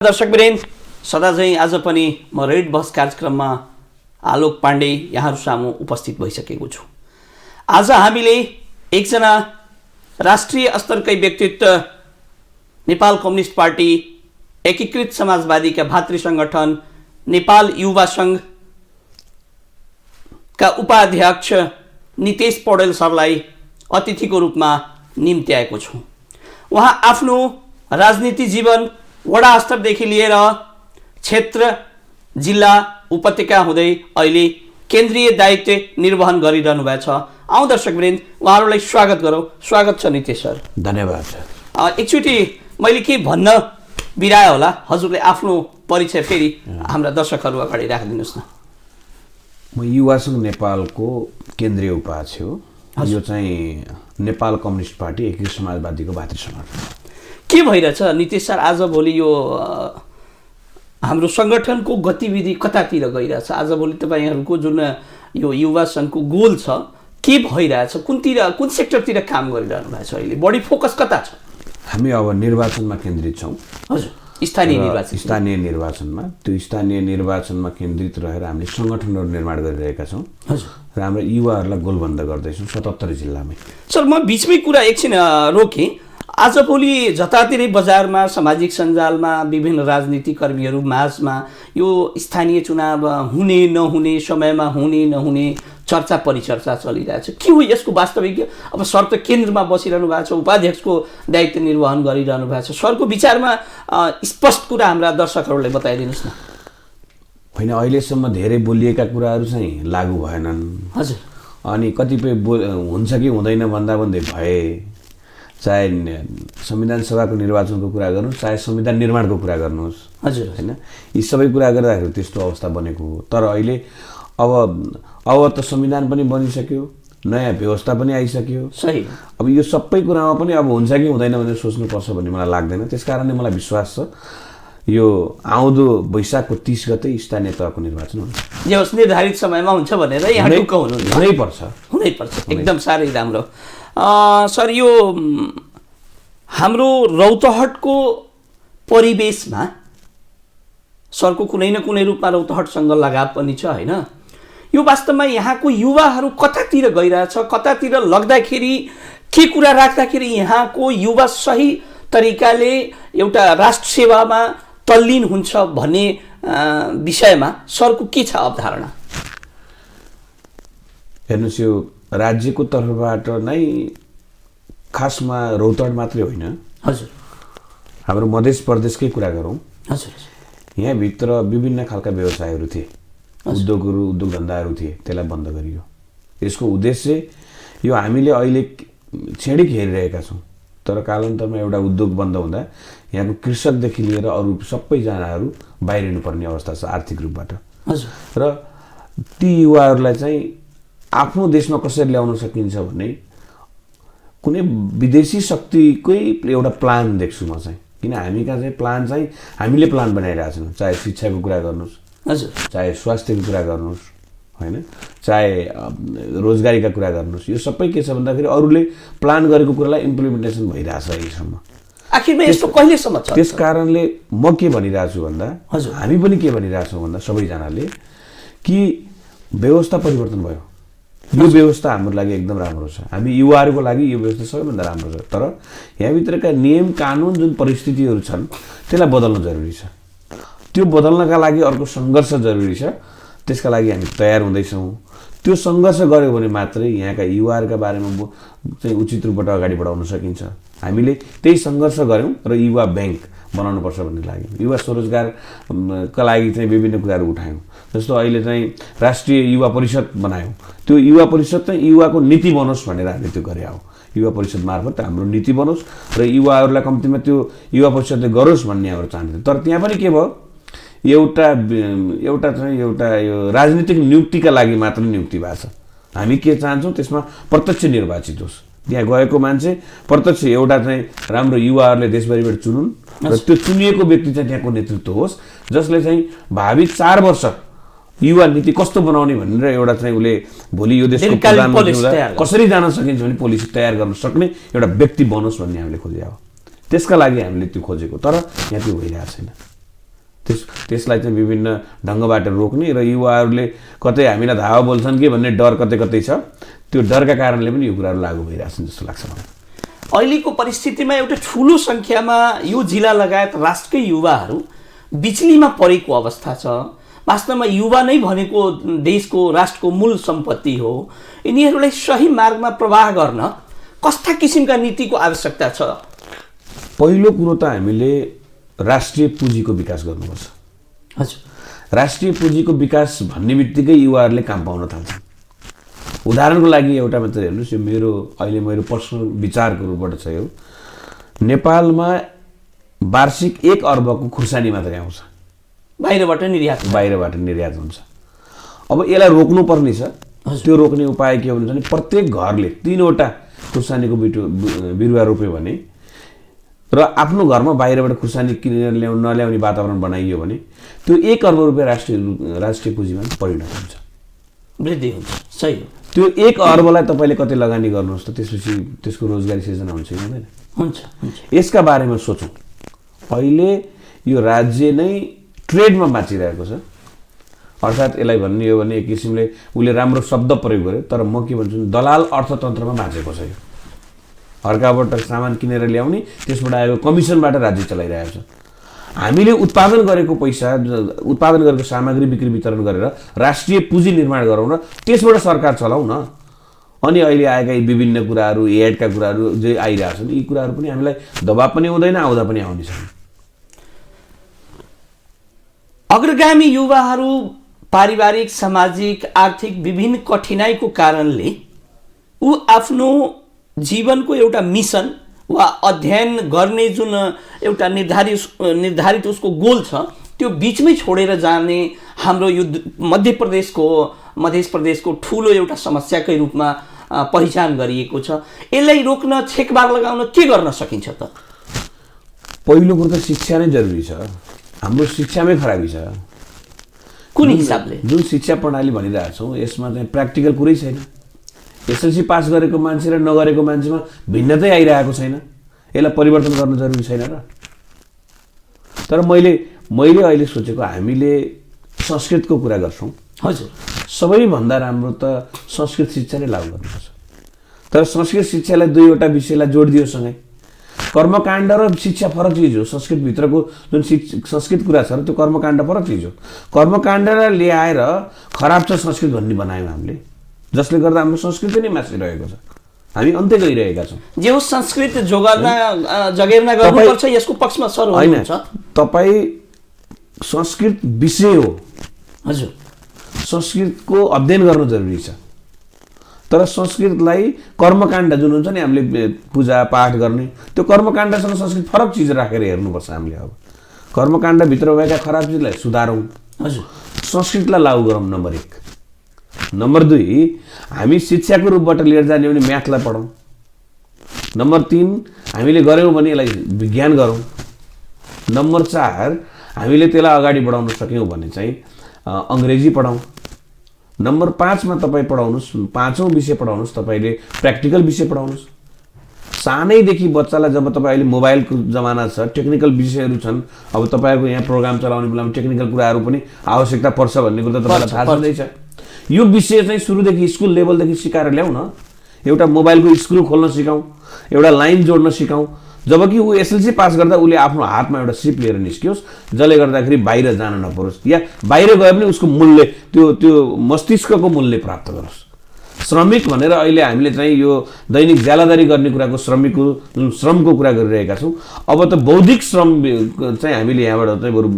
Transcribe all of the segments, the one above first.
दर्शकवृन्द सदा चाहिँ आज पनि म रेड बस कार्यक्रममा आलोक पाण्डे यहाँहरू सामु उपस्थित भइसकेको छु। आज हामीले एकजना राष्ट्रिय स्तरकै व्यक्तित्व नेपाल कम्युनिस्ट पार्टी एकीकृत समाजवादीका भातृ संगठन नेपाल युवा संघका उपाध्यक्ष नितेश पौडेल सरलाई अतिथिको रूपमा निम्त्याएको छु। उहाँ आफ्नो राजनीति जीवन वडा स्तरदेखि लिएर क्षेत्र, जिल्ला, उपत्यका हुँदै अहिले केन्द्रीय दायित्व निर्वहन गरिरहनु भएको छ। आउँ दर्शकवृन्द उहाँहरूलाई स्वागत गरौँ। स्वागत छ नितेश सर। धन्यवाद। एकचोटि मैले के भन्न बिरायो होला, हजुरले आफ्नो परिचय फेरि हाम्रा दर्शकहरू अगाडि राखिदिनुहोस् न। म युवा संघ नेपालको केन्द्रीय उपाध्यक्ष हो। यो चाहिँ नेपाल कम्युनिस्ट पार्टी एकीकृत समाजवादीको भातृ संगठन। के भइरहेछ नितेश सर, आजभोलि यो हाम्रो सङ्गठनको गतिविधि कतातिर गइरहेछ? आजभोलि तपाईँहरूको जुन यो युवा सङ्घको गोल छ के भइरहेछ? कुन सेक्टरतिर काम गरिरहनु भएको छ? अहिले बढी फोकस कता छ? हामी अब निर्वाचनमा केन्द्रित छौँ। हजुर, स्थानीय निर्वाचनमा त्यो स्थानीय निर्वाचनमा केन्द्रित रहेर हामीले सङ्गठनहरू निर्माण गरिरहेका छौँ। हजुर, र हाम्रो युवाहरूलाई गोलबन्द गर्दैछौँ 77 जिल्लामै। सर म बिचमै कुरा एकछिन रोकेँ। आजभोलि जतातिरै बजारमा, सामाजिक सञ्जालमा, विभिन्न राजनीतिक कर्मीहरू माझमा यो स्थानीय चुनाव हुने नहुने, समयमा हुने नहुने चर्चा परिचर्चा चलिरहेछ। के हो यसको वास्तविक? अब सर त केन्द्रमा बसिरहनु भएको छ, उपाध्यक्षको दायित्व निर्वहन गरिरहनु भएको छ। सरको विचारमा स्पष्ट कुरा हाम्रा दर्शकहरूलाई बताइदिनुहोस् न। होइन, अहिलेसम्म धेरै बोलिएका कुराहरू चाहिँ लागू भएनन्। हजुर, अनि कतिपय हुन्छ कि हुँदैन भन्दा भन्दै भए। चाहे संविधान सभाको निर्वाचनको कुरा गर्नुहोस्, चाहे संविधान निर्माणको कुरा गर्नुहोस्। हजुर, होइन, यी सबै कुरा गर्दाखेरि त्यस्तो अवस्था बनेको हो। तर अहिले अब त संविधान पनि बनिसक्यो, नयाँ व्यवस्था पनि आइसक्यो। सही। अब यो सबै कुरामा पनि अब हुन्छ कि हुँदैन भनेर सोच्नुपर्छ भन्ने मलाई लाग्दैन। त्यस कारणले मलाई विश्वास छ यो आउँदो वैशाखको 30 गते स्थानीय तहको निर्वाचन हुन्छ। यो निर्धारित समयमा हुन्छ भनेर यहाँ ढुक्क हुनुपर्छ। एकदम साह्रै राम्रो। सर, यो हाम्रो रौतहटको परिवेशमा सरको कुनै न कुनै रूपमा रौतहटसँग लगाव पनि छ, होइन? यो वास्तवमा यहाँको युवाहरू कतातिर गइरहेछ? कतातिर लग्दाखेरि के कुरा राख्दाखेरि यहाँको युवा सही तरिकाले एउटा राष्ट्र सेवामा तल्लीन हुन्छ भन्ने विषयमा सरको के छ अवधारणा? हेर्नुहोस्, यो राज्यको तर्फबाट नै खासमा रौतहट मात्रै होइन। हजुर, हाम्रो मध्य प्रदेशकै कुरा गरौँ। हजुर, यहाँभित्र विभिन्न खालका व्यवसायहरू थिए, उद्योग धन्दाहरू थिए, त्यसलाई बन्द गरियो। यसको उद्देश्य यो हामीले अहिले छेडिक हेरिरहेका छौँ, तर कालान्तरमा एउटा उद्योग बन्द हुँदा यहाँको कृषकदेखि लिएर अरू सबैजनाहरू बाहिरिनुपर्ने अवस्था छ आर्थिक रूपबाट। हजुर, र ती युवाहरूलाई चाहिँ आफ्नो देशमा कसरी ल्याउन सकिन्छ भन्ने कुनै विदेशी शक्तिकै एउटा प्लान देख्छु म चाहिँ। किन हामी कहाँ चाहिँ प्लान चाहिँ हामीले प्लान बनाइरहेको छौँ। चाहे शिक्षाको कुरा गर्नुहोस्, हजुर, चाहे स्वास्थ्यको कुरा गर्नुहोस्, होइन, चाहे रोजगारीका कुरा गर्नुहोस्, यो सबै के छ भन्दाखेरि अरूले प्लान गरेको कुरालाई इम्प्लिमेन्टेसन भइरहेछ अहिलेसम्म। आखिरमा यस्तो कहिलेसम्म छ? त्यस कारणले म के भनिरहेको छु भन्दा, हजुर, हामी पनि के भनिरहेछौँ भन्दा सबैजनाले कि व्यवस्था परिवर्तन भयो। यो व्यवस्था हाम्रो लागि एकदम राम्रो छ। हामी युवाहरूको लागि यो व्यवस्था सबैभन्दा राम्रो छ। तर यहाँभित्रका नियम कानुन जुन परिस्थितिहरू छन् त्यसलाई बदल्न जरुरी छ। त्यो बदल्नका लागि अर्को सङ्घर्ष जरुरी छ। त्यसका लागि हामी तयार हुँदैछौँ। त्यो सङ्घर्ष गऱ्यो भने मात्रै यहाँका युवाहरूका बारेमा चाहिँ उचित रूपबाट अगाडि बढाउन सकिन्छ। हामीले त्यही सङ्घर्ष गऱ्यौँ र युवा ब्याङ्क बनाउनुपर्छ भन्ने लाग्यो। युवा स्वरोजगारका लागि चाहिँ विभिन्न कुराहरू उठायौँ। जस्तो अहिले चाहिँ राष्ट्रिय युवा परिषद बनायौँ। त्यो युवा परिषद चाहिँ युवाको नीति बनोस् भनेर हामीले त्यो गरे हो। युवा परिषद मार्फत हाम्रो नीति बनोस् र युवाहरूलाई कम्तीमा त्यो युवा परिषदले गरोस् भन्ने हाम्रो चाहना थियो। तर त्यहाँ पनि के भयो, एउटा यो राजनीतिक नियुक्तिका लागि मात्र नियुक्ति भएको छ। हामी के चाहन्छौँ त्यसमा प्रत्यक्ष निर्वाचित होस्। त्यहाँ गएको मान्छे प्रत्यक्ष एउटा चाहिँ राम्रो युवाहरूले देशभरिबाट चुनुन् र त्यो चुनिएको व्यक्ति चाहिँ त्यहाँको नेतृत्व होस्, जसले चाहिँ भावी 4 वर्ष युवा नीति कस्तो बनाउने भनेर एउटा चाहिँ उसले भोलि यो देशको प्रधानमन्त्री कसरी जान सकिन्छ भने पोलिसी तयार गर्न सक्ने एउटा व्यक्ति बनोस् भन्ने हामीले खोजेको हो। त्यसका लागि हामीले त्यो खोजेको, तर यहाँ त्यो भइरहेको छैन। त्यसलाई चाहिँ विभिन्न ढङ्गबाट रोक्ने र युवाहरूले कतै हामीलाई धावा बोल्छन् कि भन्ने डर कतै कतै छ। त्यो डरका कारणले पनि यो कुराहरू लागू भइरहेछन् जस्तो लाग्छ मलाई। अहिलेको परिस्थितिमा एउटा ठुलो सङ्ख्यामा यो जिल्ला लगायत राष्ट्रकै युवाहरू बिचलीमा परेको अवस्था छ। वास्तवमा युवा नै भनेको देशको राष्ट्रको मूल सम्पत्ति हो। यिनीहरूलाई सही मार्गमा प्रवाह गर्न कस्ता किसिमका नीतिको आवश्यकता छ? पहिलो कुरो त हामीले राष्ट्रिय पुँजीको विकास गर्नुपर्छ। हजुर, राष्ट्रिय पुँजीको विकास भन्ने बित्तिकै युवाहरूले काम पाउन थाल्छन्। उदाहरणको लागि एउटा मात्र हेर्नुहोस्, यो मेरो पर्सनल विचारको रूपबाट छ। यो नेपालमा वार्षिक 1 अर्बको खुर्सानी मात्रै आउँछ, बाहिरबाट निर्यात हुन्छ। अब यसलाई रोक्नुपर्ने छ। त्यो रोक्ने उपाय के हुन्छ भने प्रत्येक घरले 3वटा खुर्सानीको बिरुवा रोप्यो भने र आफ्नो घरमा बाहिरबाट खुर्सानी किनेर नल्याउने वातावरण बनाइयो भने त्यो 1 अर्ब रुपियाँ राष्ट्रिय पुँजीमा परिणत हुन्छ, वृद्धि हुन्छ। सही हो। त्यो 1 अर्बलाई तपाईँले कतै लगानी गर्नुहोस् त, त्यसपछि त्यसको रोजगारी सिर्जना हुन्छ कि हुँदैन? हुन्छ। यसका बारेमा सोचौँ। अहिले यो राज्य नै ट्रेडमा बाँचिरहेको छ। अर्थात् यसलाई भन्ने हो भने एक किसिमले उसले राम्रो शब्द प्रयोग गर्यो, तर म के भन्छु भने दलाल अर्थतन्त्रमा बाँचेको छ। यो अर्काबाट सामान किनेर ल्याउने, त्यसबाट आएको कमिसनबाट राज्य चलाइरहेको छ। हामीले उत्पादन गरेको पैसा, उत्पादन गरेको सामग्री बिक्री वितरण गरेर राष्ट्रिय पुँजी निर्माण गरौँ र त्यसबाट सरकार चलाउँ न। अनि अहिले आएका यी विभिन्न कुराहरू, एडका कुराहरू जे आइरहेछन्, यी कुराहरू पनि हामीलाई दबाब पनि हुँदैन, आउँदा पनि आउने छन्। अग्रगामी युवाहरू पारिवारिक, सामाजिक, आर्थिक विभिन्न कठिनाइको कारणले ऊ आफ्नो जीवनको एउटा मिसन वा अध्ययन गर्ने जुन एउटा निर्धारित उसको गोल छ, त्यो बिचमै छोडेर जाने हाम्रो यो मध्य प्रदेशको ठुलो एउटा समस्याकै रूपमा पहिचान गरिएको छ। यसलाई रोक्न, छेकबार लगाउन के गर्न सकिन्छ त? पहिलो कुरो त शिक्षा नै जरुरी छ। हाम्रो शिक्षामै खराबी छ। कुन हिसाबले? जुन शिक्षा प्रणाली भनिरहेछौँ यसमा चाहिँ प्र्याक्टिकल कुरै छैन। एसएलसी पास गरेको मान्छे र नगरेको मान्छेमा भिन्नतै आइरहेको छैन। यसलाई परिवर्तन गर्न जरुरी छैन र? तर मैले अहिले सोचेको, हामीले संस्कृतको कुरा गर्छौँ। हजुर, सबैभन्दा राम्रो त संस्कृत शिक्षा नै लागू गर्नुपर्छ। तर संस्कृत शिक्षालाई 2वटा विषयलाई जोडिदियो सँगै। कर्मकाण्ड र शिक्षा फरक चिज हो। संस्कृतभित्रको जुन संस्कृत कुरा छ त्यो कर्मकाण्ड फरक चिज हो। कर्मकाण्डलाई ल्याएर खराब छ संस्कृत भन्ने बनायौँ हामीले, जसले गर्दा हाम्रो संस्कृति नै मासिरहेको छ। हामी अन्त्य गइरहेका छौँ। जे हो संस्कृत जगेर्ना गर्नुपर्छ, यसको पक्षमा सर हुनुहुन्छ। तपाईँ संस्कृत विषय हो। हजुर, संस्कृतको अध्ययन गर्न जरुरी छ। तर संस्कृतलाई कर्मकाण्ड जुन हुन्छ नि, हामीले पूजा पाठ गर्ने, त्यो कर्मकाण्डसँग संस्कृत फरक चिज राखेर हेर्नुपर्छ हामीले। अब कर्मकाण्डभित्र भएका खराब चिजलाई सुधारौँ। हजुर, संस्कृतलाई लागू गरौँ, नम्बर 1। नम्बर 2, हामी शिक्षाको रूपबाट लिएर जाने भने म्याथलाई पढौँ। नम्बर 3, हामीले गऱ्यौँ भने यसलाई विज्ञान गरौँ। नम्बर 4, हामीले त्यसलाई अगाडि बढाउन सक्यौँ भने चाहिँ अङ्ग्रेजी पढाउँ। नम्बर 5 मा तपाईँ पढाउनुहोस्, 5औं विषय पढाउनुहोस्, तपाईँले प्र्याक्टिकल विषय पढाउनुहोस्। सानैदेखि बच्चालाई, जब तपाईँ अहिले मोबाइलको जमाना छ, टेक्निकल विषयहरू छन्, अब तपाईँहरूको यहाँ प्रोग्राम चलाउने बेलामा टेक्निकल कुराहरू पनि आवश्यकता पर्छ भन्ने कुरो त तपाईँलाई थाहा छँदैछ। यो विषय चाहिँ सुरुदेखि स्कुल लेभलदेखि सिकाएर ल्याउँ न। एउटा मोबाइलको स्क्रू खोल्न सिकाउँ, एउटा लाइन जोड्न सिकाउँ। जबकि ऊ एसएलसी पास गर्दा उसले आफ्नो हातमा एउटा सिप लिएर निस्कियोस्, जसले गर्दाखेरि बाहिर जान नपरोस्, या बाहिर गए पनि उसको मूल्य, त्यो मस्तिष्कको मूल्य प्राप्त गरोस्। श्रमिक भनेर अहिले हामीले चाहिँ यो दैनिक ज्यालादारी गर्ने कुराको श्रमको कुरा गरिरहेका छौँ। अब त बौद्धिक श्रम चाहिँ हामीले यहाँबाट चाहिँ बरु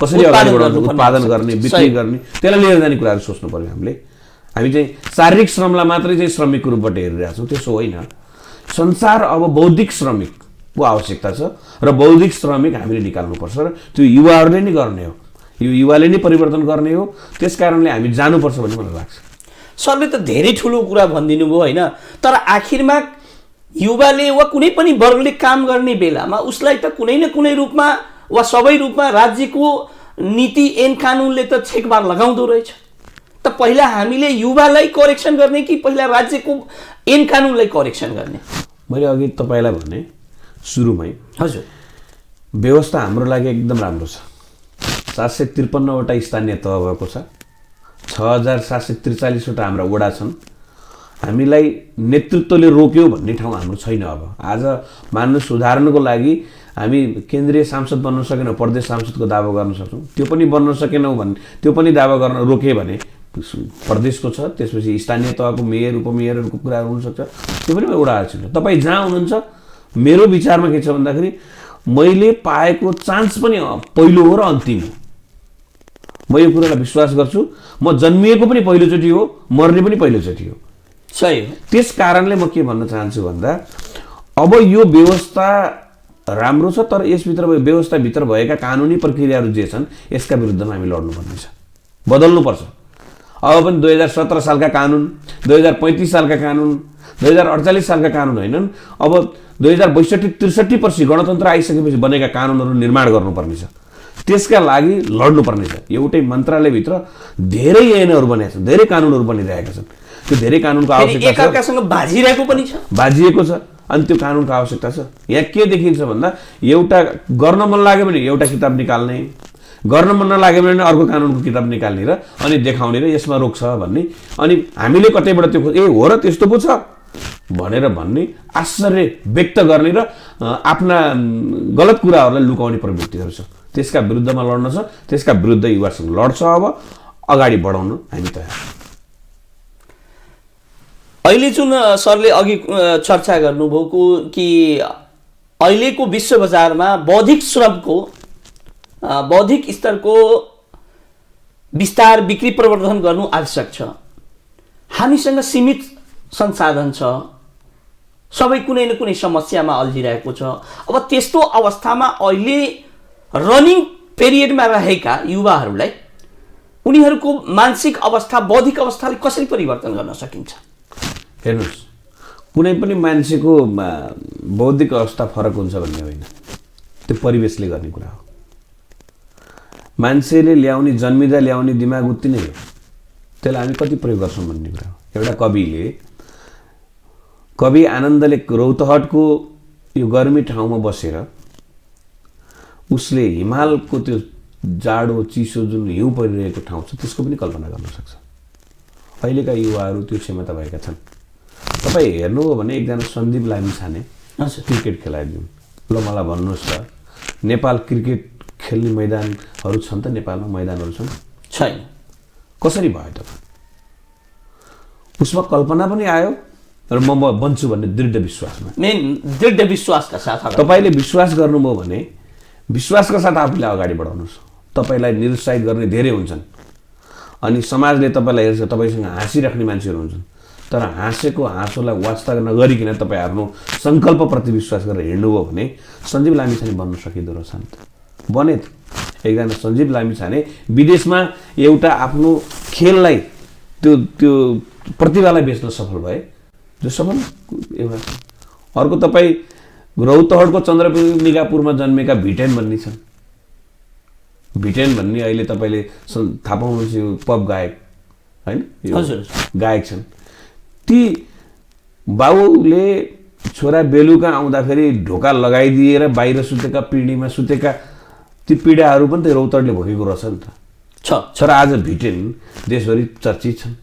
कसरी अगाडि बढाउनु, उत्पादन गर्ने, बिक्री गर्ने, त्यसलाई लिएर जाने कुराहरू सोच्नु पर्यो हामीले। हामी चाहिँ शारीरिक श्रमलाई मात्रै चाहिँ श्रमिकको रूपबाट हेरिरहेका छौँ, त्यसो होइन। संसार अब बौद्धिक श्रमिकको आवश्यकता छ र बौद्धिक श्रमिक हामीले निकाल्नुपर्छ र त्यो युवाहरूले नै गर्ने हो। यो युवाले नै परिवर्तन गर्ने हो। त्यस कारणले हामी जानुपर्छ भन्ने मलाई लाग्छ। सरले त धेरै ठुलो कुरा भनिदिनु भयो होइन, तर आखिरमा युवाले वा कुनै पनि वर्गले काम गर्ने बेलामा उसलाई त कुनै न कुनै रूपमा वा सबै रूपमा राज्यको नीति ऐन कानुनले त छेकबार लगाउँदो रहेछ। त पहिला हामीले युवालाई करेक्सन गर्ने कि पहिला राज्यको ऐन कानुनलाई करेक्सन गर्ने? मैले अघि तपाईँलाई भने सुरुमै, हजुर, व्यवस्था हाम्रो लागि एकदम राम्रो छ। 753वटा स्थानीय तह भएको छ, 6743वटा हाम्रा वडा छन्। हामीलाई नेतृत्वले रोक्यो भन्ने ठाउँ हाम्रो छैन। अब आज मान्नुहोस्, उदाहरणको लागि हामी केन्द्रीय सांसद बन्न सकेनौँ, प्रदेश सांसदको दावा गर्न सक्छौँ। त्यो पनि बन्न सकेनौँ भने, त्यो पनि दावा गर्न रोके भने प्रदेशको छ, त्यसपछि स्थानीय तहको मेयर उपमेयरहरूको कुराहरू हुनसक्छ, त्यो पनि एउटा आरक्षण छ। तपाईँ जहाँ हुनुहुन्छ, मेरो विचारमा के छ भन्दाखेरि मैले पाएको चान्स पनि पहिलो हो र अन्तिम हो। म यो कुरालाई विश्वास गर्छु। म जन्मिएको पनि पहिलोचोटि हो, मर्ने पनि पहिलोचोटि हो। सही हो। त्यस कारणले म के भन्न चाहन्छु भन्दा अब यो व्यवस्था राम्रो छ, तर यसभित्र व्यवस्थाभित्र भएका कानुनी प्रक्रियाहरू जे छन् यसका विरुद्धमा हामी लड्नुपर्ने छ, बदल्नुपर्छ। अब पनि 2017 सालका कानुन, 2035 सालका कानुन, 2048 सालका कानुन होइनन्। अब 2062-63 पछि गणतन्त्र आइसकेपछि बनेका कानुनहरू निर्माण गर्नुपर्ने छ। त्यसका लागि लड्नुपर्ने छ। एउटै मन्त्रालयभित्र धेरै ऐनहरू बनेका छन्, धेरै कानुनहरू बनिरहेका छन्। त्यो धेरै कानुनको आवश्यकता छ, एकअर्कासँग बाजिरहेको पनि छ, बाजिएको छ। अनि त्यो कानुनको आवश्यकता छ। यहाँ के देखिन्छ भन्दा एउटा गर्न मन लाग्यो भने एउटा किताब निकाल्ने, गर्न मन नलाग्यो भने अर्को कानुनको किताब निकाल्ने र अनि देखाउने र यसमा रोक्छ भन्ने, अनि हामीले कतैबाट त्यो ए हो र त्यस्तो पो छ भनेर भन्ने, आश्चर्य व्यक्त गर्ने र आफ्ना गलत कुराहरूलाई लुकाउने प्रवृत्तिहरू छ। त्यसका विरुद्धमा लड्न छ। त्यसका विरुद्ध युवासँग लड्छ। अब अगाडि बढाउन हामी तयार। अहिले जुन सरले अघि चर्चा गर्नुभएको कि अहिलेको विश्व बजारमा बौद्धिक श्रमको बौद्धिक स्तरको विस्तार बिक्री प्रवर्धन गर्नु आवश्यक छ। हामीसँग सीमित संसाधन छ, सबै कुनै न कुनै समस्यामा अल्झिरहेको छ। अब त्यस्तो अवस्थामा अहिले रनिङ पिरियडमा रहेका युवाहरूलाई उनीहरूको मानसिक अवस्था, बौद्धिक अवस्थालाई कसरी परिवर्तन गर्न सकिन्छ? हेर्नुहोस्, कुनै पनि मान्छेको बौद्धिक अवस्था फरक हुन्छ भन्ने होइन, त्यो परिवेशले गर्ने कुरा हो। मान्छेले ल्याउने, जन्मिँदा ल्याउने दिमाग उति नै हो, त्यसलाई हामी कति प्रयोग गर्छौँ भन्ने कुरा हो। एउटा कवि आनन्दले रौतहटको यो गर्मी ठाउँमा बसेर उसले हिमालको त्यो जाडो चिसो जुन हिउँ परिरहेको ठाउँ छ त्यसको पनि कल्पना गर्न सक्छ। अहिलेका युवाहरू त्यो क्षमता भएका छन्। तपाईँ हेर्नुभयो भने एकजना सन्दीप लामिछाने क्रिकेट खेलाइदिउँ, ल मलाई भन्नुहोस् त, नेपाल क्रिकेट खेल्ने मैदानहरू छन् त? नेपालमा मैदानहरू छन्? छैन। कसरी भयो त? उसमा कल्पना पनि आयो र म बन्छु भन्ने दृढ विश्वासमा, मेन दृढ विश्वासका साथ तपाईँले विश्वास गर्नुभयो भने विश्वासका साथ आफूलाई अगाडि बढाउनुहोस्। तपाईँलाई निरुत्साहित गर्ने धेरै हुन्छन् अनि समाजले तपाईँलाई हेर्छ, तपाईँसँग हाँसिराख्ने मान्छेहरू हुन्छन्, तर हाँसेको हाँसोलाई वास्ता नगरिकन तपाईँ आफ्नो सङ्कल्पप्रति विश्वास गरेर हिँड्नुभयो भने सञ्जीव लामिछाने बन्न सकिँदो रहेछ नि त। बने त। एकजना सञ्जीव लामिछाने विदेशमा एउटा आफ्नो खेललाई त्यो प्रतिभालाई बेच्न सफल भए, जो सफल एउटा। अर्को तपाईँ रौतहटको चन्द्रनिगापुरमा जन्मेका भिटेन भन्ने छन्। भिटेन भन्ने अहिले तपाईँले थाहा पाउनुहुन्छ, यो पप गायक होइन, गायक छन्। ती बाउले छोरा बेलुका आउँदाखेरि ढोका लगाइदिएर बाहिर सुतेका पिँढीमा सुतेका ती पीडाहरू पनि त रौतहटले भोगेको रहेछ नि त। छ। आज भिटेन देशभरि चर्चित छन्,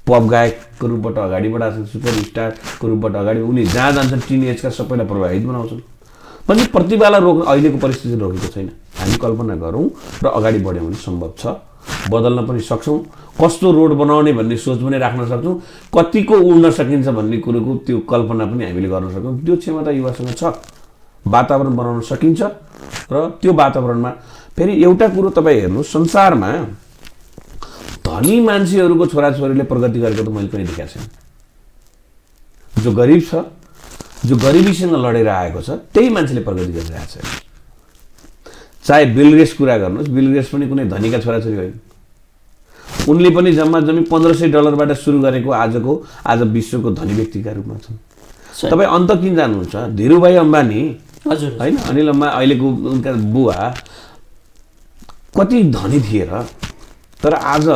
पप गायकको रूपबाट अगाडि बढाएको छन्, सुपरस्टारको रूपबाट अगाडि। उनी जहाँ जान्छन् टिनेजका सबैलाई प्रभावित बनाउँछन्। पनि प्रतिभालाई रोक्न अहिलेको परिस्थिति रोकेको छैन। हामी कल्पना गरौँ र अगाडि बढ्यौँ भने सम्भव छ, बदल्न पनि सक्छौँ। कस्तो रोड बनाउने भन्ने सोच पनि राख्न सक्छौँ, कतिको उड्न सकिन्छ भन्ने कुरोको त्यो कल्पना पनि हामीले गर्न सक्छौँ। त्यो क्षमता युवासँग छ। वातावरण बनाउन सकिन्छ र त्यो वातावरणमा फेरि एउटा कुरो तपाईँ हेर्नुहोस्, संसारमा धनी मान्छेहरूको छोराछोरीले प्रगति गरेको त मैले पनि देखाएको छैन। जो गरिब छ, जो गरिबीसँग लडेर आएको छ, त्यही मान्छेले प्रगति गरिरहेको छ। चाहे बिल गेट्स कुरा गर्नुहोस्, बिल गेट्स पनि कुनै धनीका छोराछोरी होइन। उनले पनि जम्मा जम्मी $1500 सुरु गरेको आज विश्वको धनी व्यक्तिका रूपमा छन्। तपाईँ अन्त किन जानुहुन्छ? धीरुभाइ अम्बानी होइन, अनिल अम्बानी अहिलेको उनका बुवा कति धनी थिए र, तर आज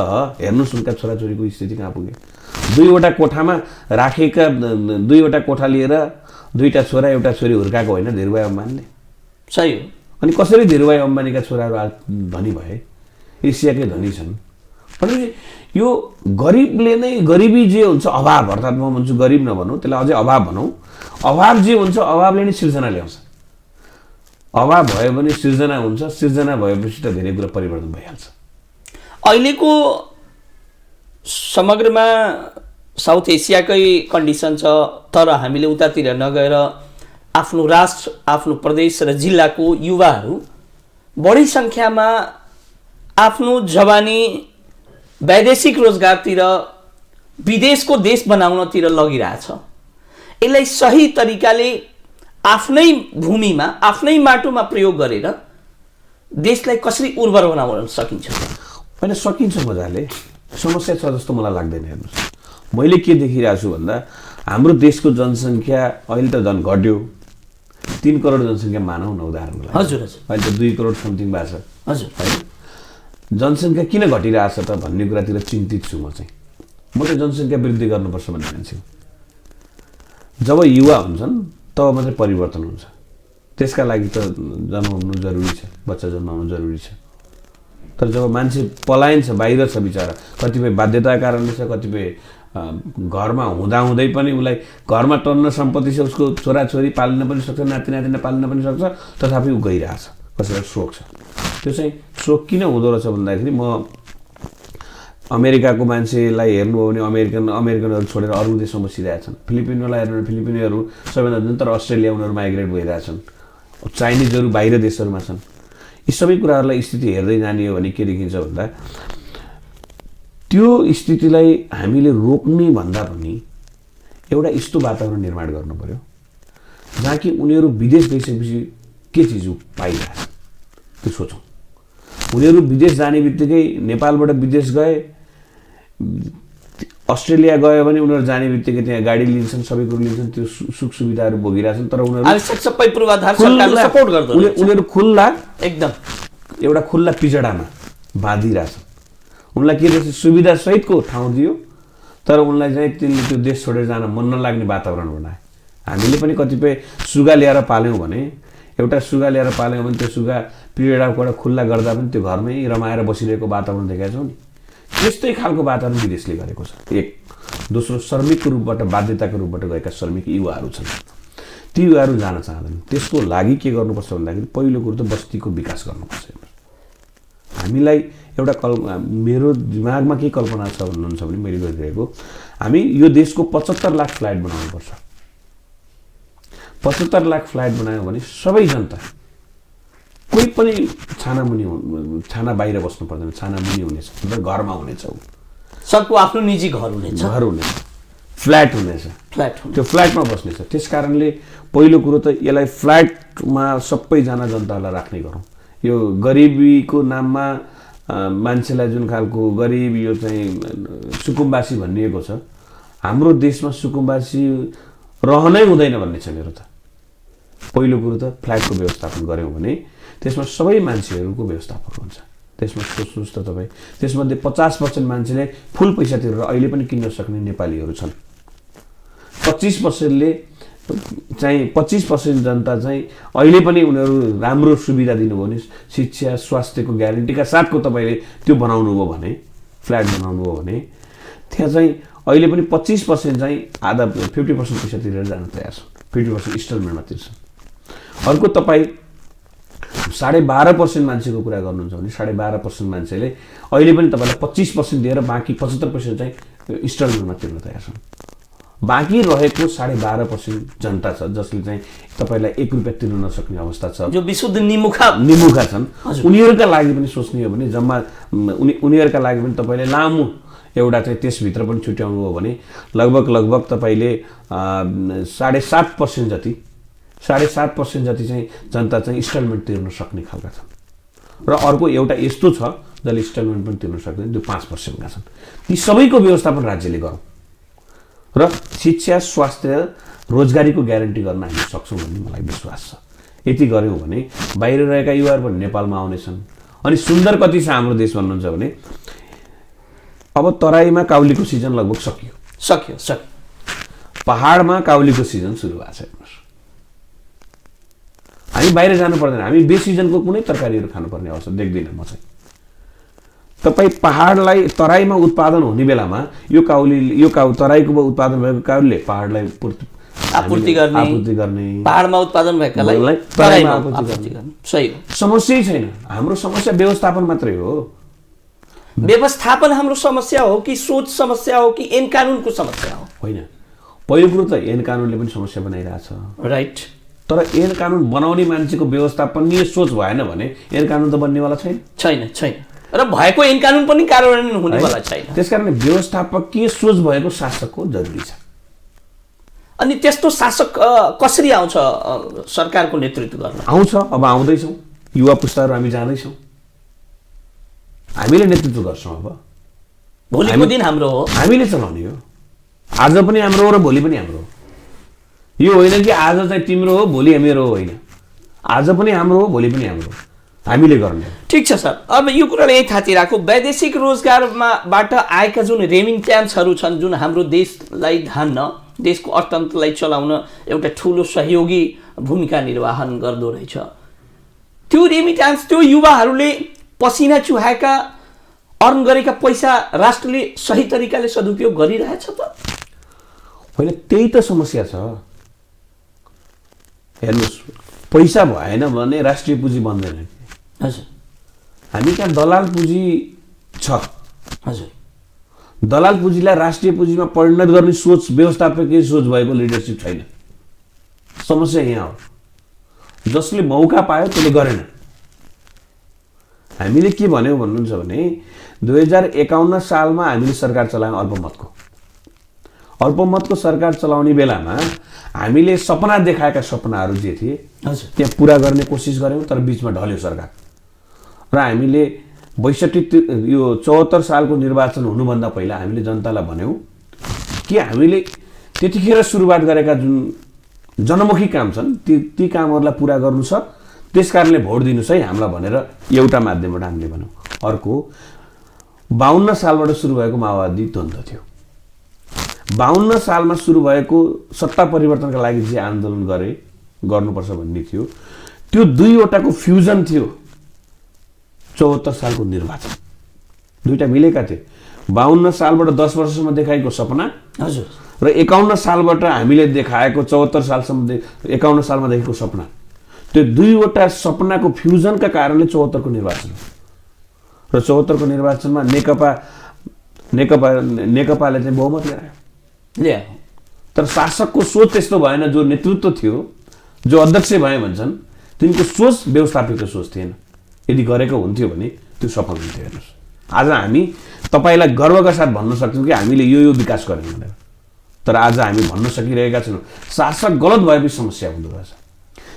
हेर्नुहोस् उनका छोराछोरीको स्थिति कहाँ पुगे। दुईवटा कोठामा राखेका, दुईवटा कोठा लिएर दुईटा छोरा एउटा छोरी हुर्काएको होइन धीरुभाइ अम्बानीले? सही हो। अनि कसरी धीरुभाइ अम्बानीका छोराहरू आज धनी भए, एसियाकै धनी छन् भनेपछि यो गरिबले नै गरिबी जे हुन्छ अभाव, अर्थात् म भन्छु गरिब नभनौँ, त्यसलाई अझै अभाव भनौँ, अभाव जे हुन्छ अभावले नै सिर्जना ल्याउँछ। अभाव भयो भने सिर्जना हुन्छ, सिर्जना भएपछि त धेरै कुरा परिवर्तन भइहाल्छ। अहिलेको समग्रमा साउथ एसियाकै कन्डिसन छ, तर हामीले उतातिर नगएर आफ्नो राष्ट्र, आफ्नो प्रदेश र जिल्लाको युवाहरू बढी सङ्ख्यामा आफ्नो जवानी वैदेशिक रोजगारतिर, विदेशको देश बनाउनतिर लगिरहेछ। यसलाई सही तरिकाले आफ्नै भूमिमा, आफ्नै माटोमा प्रयोग गरेर देशलाई कसरी उर्वर बनाउन सकिन्छ? होइन, सकिन्छ मजाले। समस्या छ जस्तो मलाई लाग्दैन। हेर्नुहोस्, मैले के देखिरहेको छु भन्दा हाम्रो देशको जनसङ्ख्या अहिले त झन् घट्यो, 3 करोड जनसङ्ख्या मानौँ न उदाहरणको लागि। हजुर हजुर, अहिले त 2 करोड समथिङ भएको छ। हजुर, होइन, जनसङ्ख्या किन घटिरहेछ त भन्ने कुरातिर चिन्तित छु म चाहिँ। म त जनसङ्ख्या वृद्धि गर्नुपर्छ भन्ने मान्छे हो। जब युवा हुन्छन् तब मात्रै परिवर्तन हुन्छ। त्यसका लागि त जन्माउनु जरुरी छ, बच्चा जन्माउनु जरुरी छ। तर जब मान्छे पलायन छ, बाहिर छ बिचरा, कतिपय बाध्यताका कारणले छ, कतिपय घरमा हुँदाहुँदै पनि उसलाई घरमा टन्न सम्पत्ति छ, उसको छोराछोरी पाल्न पनि सक्छ, नाति नातिना पाल्न पनि सक्छ, तथापि ऊ गइरहेछ, कसैलाई सोख छ। त्यो चाहिँ सोख किन हुँदो रहेछ भन्दाखेरि म अमेरिकाको मान्छेलाई हेर्नुभयो भने अमेरिकनहरू छोडेर अरू देशमा बसिरहेछन्। फिलिपिनोलाई हेर्नु भने फिलिपिनीहरू सबैभन्दा धनी, तर अस्ट्रेलिया उनीहरू माइग्रेट भइरहेछन्। चाइनिजहरू बाहिर देशहरूमा छन्। यी सबै कुराहरूलाई स्थिति हेर्दै जाने हो भने के देखिन्छ भन्दा त्यो स्थितिलाई हामीले रोक्ने भन्दा पनि एउटा यस्तो वातावरण निर्माण गर्नु पर्यो जहाँ कि उनीहरू विदेश गइसकेपछि के चिज पाइरहेछ त्यो सोचौँ। उनीहरू विदेश जाने बित्तिकै नेपालबाट विदेश गए, अस्ट्रेलिया गयो भने उनीहरू जाने बित्तिकै त्यहाँ गाडी लिन्छन्, सबै कुरो लिन्छन्, त्यो सुख सुविधाहरू भोगिरहेछन्। तर उनीहरू सबै पूर्वाधार सरकारले सपोर्ट गर्दैन। उनीहरू खुल्ला एकदम एउटा खुल्ला पिजडामा बाँधिरहेछन्। उनलाई के रहेछ, सुविधा सहितको ठाउँ दियो, तर उनलाई चाहिँ त्यो देश छोडेर जान मन नलाग्ने वातावरण बनाए। हामीले पनि कतिपय सुगा ल्याएर पाल्यौँ भने, एउटा सुगा ल्याएर पाल्यौँ भने त्यो सुगा पिजडाबाट खुल्ला गर्दा पनि त्यो घरमै रमाएर बसिरहेको वातावरण देखाएको छौँ नि। त्यस्तै खालको वातावरण विदेशले गरेको छ। एक दोस्रो, श्रमिकको रूपबाट, बाध्यताको रूपबाट गएका श्रमिक युवाहरू छन्। ती युवाहरू जान चाहँदैनन्। त्यसको लागि के गर्नुपर्छ भन्दाखेरि पहिलो कुरो त बस्तीको विकास गर्नुपर्छ। हामीलाई एउटा मेरो दिमागमा के कल्पना छ भन्नुहुन्छ भने मैले गरिरहेको, हामी यो देशको 75 लाख फ्ल्याट बनाउनुपर्छ। 75 लाख फ्ल्याट बनायो भने सबै जनता, कोही पनि छाना बाहिर बस्नु पर्दैन, छाना मुनि हुनेछ, घरमा हुनेछ, सबको आफ्नो निजी घर हुनेछ, फ्ल्याट हुनेछ, त्यो फ्ल्याटमा बस्नेछ। त्यस कारणले पहिलो कुरो त यसलाई फ्ल्याटमा सबैजना जनतालाई राख्ने गरौँ। यो गरिबीको नाममा मान्छेलाई जुन खालको गरिब, यो चाहिँ सुकुम्बासी भनिएको छ, हाम्रो देशमा सुकुम्बासी रहनै हुँदैन भन्ने छ मेरो त। पहिलो कुरो त फ्ल्याटको व्यवस्थापन गऱ्यौँ भने त्यसमा सबै मान्छेहरूको व्यवस्थापन हुन्छ। त्यसमा सोच्नुहोस् त तपाईँ, त्यसमध्ये 50% मान्छेले फुल पैसा तिरेर अहिले पनि किन्न सक्ने नेपालीहरू छन्। 25% जनता चाहिँ अहिले पनि उनीहरू राम्रो सुविधा दिनुभयो भने, शिक्षा स्वास्थ्यको ग्यारेन्टीका साथको तपाईँले त्यो बनाउनु भयो भने, फ्ल्याट बनाउनु भयो भने, त्यहाँ चाहिँ अहिले पनि 25% चाहिँ आधा 50% पैसा तिरेर जान तयार छ। 50% इन्स्टलमेन्टमा तिर्छन्। अर्को तपाईँ 12.5% मान्छेको कुरा गर्नुहुन्छ भने 12.5% मान्छेले अहिले पनि तपाईँलाई 25% दिएर बाँकी 75% चाहिँ इन्स्टलमेन्टमा तिर्न तयार छन्। बाँकी रहेको 12.5% जनता छ जसले चाहिँ तपाईँलाई 1 रुपियाँ तिर्न नसक्ने अवस्था छ, जो विशुद्ध निमुखा छन्। उनीहरूका लागि पनि सोच्ने हो भने जम्मा उनीहरूका लागि पनि तपाईँले लामो एउटा चाहिँ त्यसभित्र पनि छुट्याउनु हो भने लगभग तपाईँले 7.5% जति 7.5% जति चाहिँ जनता चाहिँ इन्स्टलमेन्ट तिर्न सक्ने खालका छन्। र अर्को एउटा यस्तो छ जसले इन्स्टलमेन्ट पनि तिर्न सक्दैन, त्यो 5% का छन्। ती सबैको व्यवस्थापन राज्यले गरौँ र शिक्षा स्वास्थ्य रोजगारीको ग्यारेन्टी गर्न हामी सक्छौँ भन्ने मलाई विश्वास छ। यति गऱ्यौँ भने बाहिर रहेका युवाहरू पनि नेपालमा आउनेछन्। अनि सुन्दर कति छ हाम्रो देश भन्नुहुन्छ भने अब तराईमा काउलीको सिजन लगभग सक्यो। पहाडमा काउलीको सिजन सुरु भएको छ। हामी बाहिर जानु पर्दैन, हामी बेसिजनको कुनै तरकारीहरू खानुपर्ने अवसर देख्दिनँ म चाहिँ। तपाईँ पहाडलाई तराईमा उत्पादन हुने बेलामा यो काउ तराईको उत्पादन भएको काउले पहाडलाई आपूर्ति गर्ने, पहाडमा उत्पादन भएकालाई तराईमा आपूर्ति गर्ने। सही हो, समस्यै छैन। हाम्रो समस्या व्यवस्थापन मात्रै हो। व्यवस्थापन हाम्रो समस्या हो कि सोच समस्या हो कि ऐन कानुनको समस्या हो? होइन, पहिलो कुरो त ऐन कानुनले पनि समस्या बनाइरहेछ, राइट। तर ऐन कानुन बनाउने मान्छेको व्यवस्थापनीय सोच भएन भने ऐन कानुन त बन्नेवाला छैन। र भएको ऐन कानुन पनि कार्यान्वयन हुनेवाला छैन। त्यसकारणले व्यवस्थापकीय सोच भएको शासकको जरुरी छ। अनि त्यस्तो शासक कसरी आउँछ सरकारको नेतृत्व गर्न? आउँछ, अब आउँदैछौँ, युवा पुस्ताहरू हामी जाँदैछौँ, हामीले नेतृत्व गर्छौँ। अब भोलिको दिन हाम्रो हो, हामीले चलाउने हो। आज पनि हाम्रो हो र भोलि पनि हाम्रो हो। यो होइन कि आज चाहिँ तिम्रो हो भोलि मेरो हो, होइन। आज पनि हाम्रो हो भोलि पनि हाम्रो हो, हामीले गर्ने। ठिक छ सर, अब यो कुरालाई यही थाती राखौँ, वैदेशिक रोजगारबाट आएका जुन रेमिट्यान्सहरू छन्, जुन हाम्रो देशलाई धान्न, देशको अर्थतन्त्रलाई चलाउन एउटा ठुलो सहयोगी भूमिका निर्वाहन गर्दो रहेछ, त्यो रेमिट्यान्स, त्यो युवाहरूले पसिना चुहाएका अर्न गरेका पैसा राष्ट्रले सही तरिकाले सदुपयोग गरिरहेछ त? होइन, त्यही त समस्या छ। हेर्नुहोस्, पैसा भएन भने राष्ट्रिय पुँजी बन्दैन। हजुर, हामी कहाँ दलाल पुँजी छ। हजुर, दलाल पुँजीलाई राष्ट्रिय पुँजीमा परिणत गर्ने सोच, व्यवस्थापकीय सोच भएको लिडरसिप छैन। समस्या यहाँ हो। जसले मौका पायो त्यसले गरेन। हामीले के भन्यौँ भन्नुहुन्छ भने 2051 सालमा हामीले सरकार चलायौँ अल्पमतको सरकार चलाउने बेलामा हामीले सपना देखाएका सपनाहरू जे थिए त्यहाँ पुरा गर्ने कोसिस गऱ्यौँ, तर बिचमा ढल्यो सरकार। र हामीले 74 सालको निर्वाचन हुनुभन्दा पहिला हामीले जनतालाई भन्यौँ कि हामीले त्यतिखेर सुरुवात गरेका जुन जनमुखी काम छन् ती कामहरूलाई पुरा गर्नु छ, त्यस कारणले भोट दिनुहोस् है हामीलाई भनेर एउटा माध्यमबाट हामीले भन्यौँ। अर्को 52 सालबाट सुरु भएको माओवादी द्वन्द्व थियो। 52 सालमा सुरु भएको सत्ता परिवर्तनका लागि जे आन्दोलन गर्नुपर्छ भन्ने थियो, त्यो दुईवटाको फ्युजन थियो 74 सालको निर्वाचन। दुईटा मिलेका थिए। 52 सालबाट 10 वर्षसम्म देखाएको सपना, हजुर, र 51 सालबाट हामीले देखाएको 74 सालसम्म 51 सालमा देखेको सपना, त्यो दुईवटा सपनाको फ्युजनका कारणले 74 को निर्वाचन र 74 को निर्वाचनमा नेकपाले चाहिँ बहुमत ल्यायो। तर शासकको सोच त्यस्तो भएन। जो नेतृत्व थियो, जो अध्यक्ष भए भन्छन्, तिनको सोच व्यवस्थापकको सोच थिएन। यदि गरेको हुन्थ्यो भने त्यो सफल हुन्थ्यो। हेर्नुहोस्, आज हामी तपाईँलाई गर्वका साथ भन्न सक्छौँ कि हामीले यो विकास गर्यौँ भनेर। तर आज हामी भन्न सकिरहेका छैनौँ। शासक गलत भएपछि समस्या हुँदो रहेछ।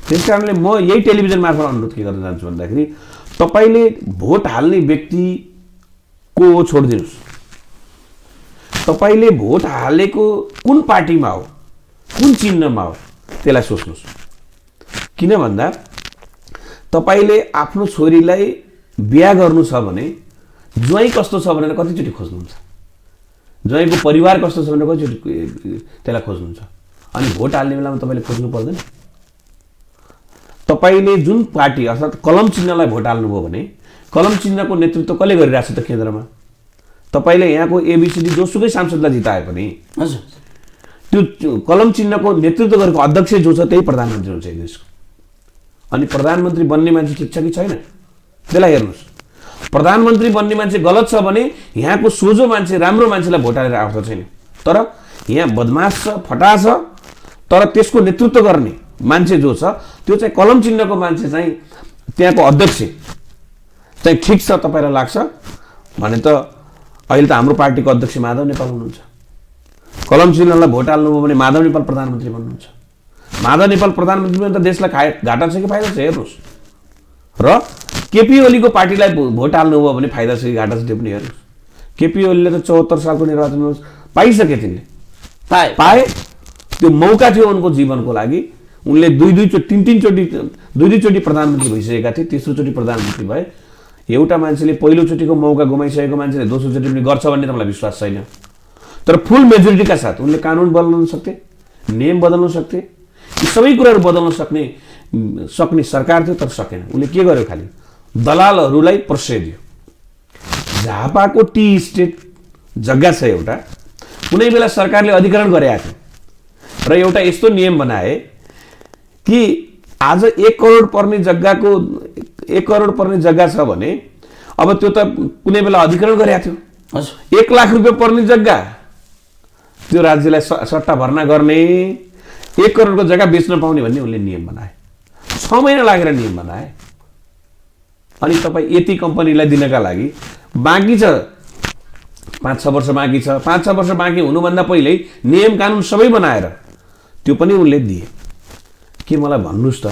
त्यस कारणले म यही टेलिभिजन मार्फत अनुरोध के गर्न चाहन्छु भन्दाखेरि तपाईँले भोट हाल्ने व्यक्तिको छोडिदिनुहोस्। तपाईँले भोट हालेको कुन पार्टीमा हो, कुन चिन्हमा हो, त्यसलाई सोच्नुहोस्। किन भन्दा तपाईँले आफ्नो छोरीलाई बिहा गर्नु छ भने ज्वाइँ कस्तो छ भनेर कतिचोटि खोज्नुहुन्छ, ज्वाइँको परिवार कस्तो छ भनेर कतिचोटि त्यसलाई खोज्नुहुन्छ। अनि भोट हाल्ने बेलामा तपाईँले खोज्नु पर्दैन। तपाईँले जुन पार्टी अर्थात् कलम चिन्हलाई भोट हाल्नुभयो भने कलम चिन्हको नेतृत्व कसले गरिरहेछ त केन्द्रमा? तपाईँले यहाँको एबिसिडी जोसुकै सांसदलाई जिताए पनि त्यो कलम चिन्हको नेतृत्व गरेको अध्यक्ष जो छ त्यही प्रधानमन्त्री हुन्छ देशको। अनि प्रधानमन्त्री बन्ने मान्छे ठिक छ कि छैन त्यसलाई हेर्नुहोस्। प्रधानमन्त्री बन्ने मान्छे गलत छ भने यहाँको सोझो मान्छे, राम्रो मान्छेलाई भोट हालेर आउँछ छैन। तर यहाँ बदमास छ, फटा छ, तर त्यसको नेतृत्व गर्ने मान्छे जो छ त्यो चाहिँ कलम चिन्हको मान्छे चाहिँ त्यहाँको अध्यक्ष चाहिँ ठिक छ तपाईँलाई लाग्छ भने त अहिले त हाम्रो पार्टीको अध्यक्ष माधव नेपाल हुनुहुन्छ। कलम चिन्हलाई भोट हाल्नुभयो भने माधव नेपाल प्रधानमन्त्री बन्नुहुन्छ। माधव नेपाल प्रधानमन्त्री भने त देशलाई घाटा छ कि फाइदा छ हेर्नुहोस्। र केपी ओलीको पार्टीलाई भोट हाल्नुभयो भने फाइदा छ कि घाटा छ त्यो पनि हेर्नुहोस्। केपी ओलीले त 74 सालको निर्वाचनमा पाइसके, तिनले पाए। त्यो मौका थियो उनको जीवनको लागि। उनले दुईचोटि प्रधानमन्त्री भइसकेका थिए, तेस्रोचोटि प्रधानमन्त्री भए। एउटा मान्छेले पहिलोचोटिको मौका गुमाइसकेको मान्छेले दोस्रोचोटि पनि गर्छ भन्ने त मलाई विश्वास छैन। तर फुल मेजोरिटीका साथ उनले कानुन बदल्न सक्थे, नियम बदल्न सक्थे, यी सबै कुराहरू बदल्न सक्ने सक्ने सरकार थियो तर सकेन। उसले के गर्यो, खालि दलालहरूलाई प्रश्रय दियो। झापाको टी स्टेट जग्गा छ एउटा, कुनै बेला सरकारले अधिग्रहण गरेको थियो र एउटा यस्तो नियम बनाए कि आज 1 करोड पर्ने जग्गाको 1 करोड पर्ने जग्गा छ भने अब त्यो त कुनै बेला अधिग्रहण गरेको थियो। हजुर, 1 लाख रुपियाँ पर्ने जग्गा त्यो राज्यलाई सट्टा भर्ना गर्ने, 1 करोडको जग्गा बेच्न पाउने भन्ने उनले नियम बनाए। 6 महिना लागेर नियम बनाए। अनि तपाईँ यति कम्पनीलाई दिनका लागि बाँकी छ 5-6 वर्ष बाँकी छ। 5-6 वर्ष बाँकी हुनुभन्दा पहिल्यै नियम कानुन सबै बनाएर त्यो पनि उनले दिए। के मलाई भन्नुहोस् त,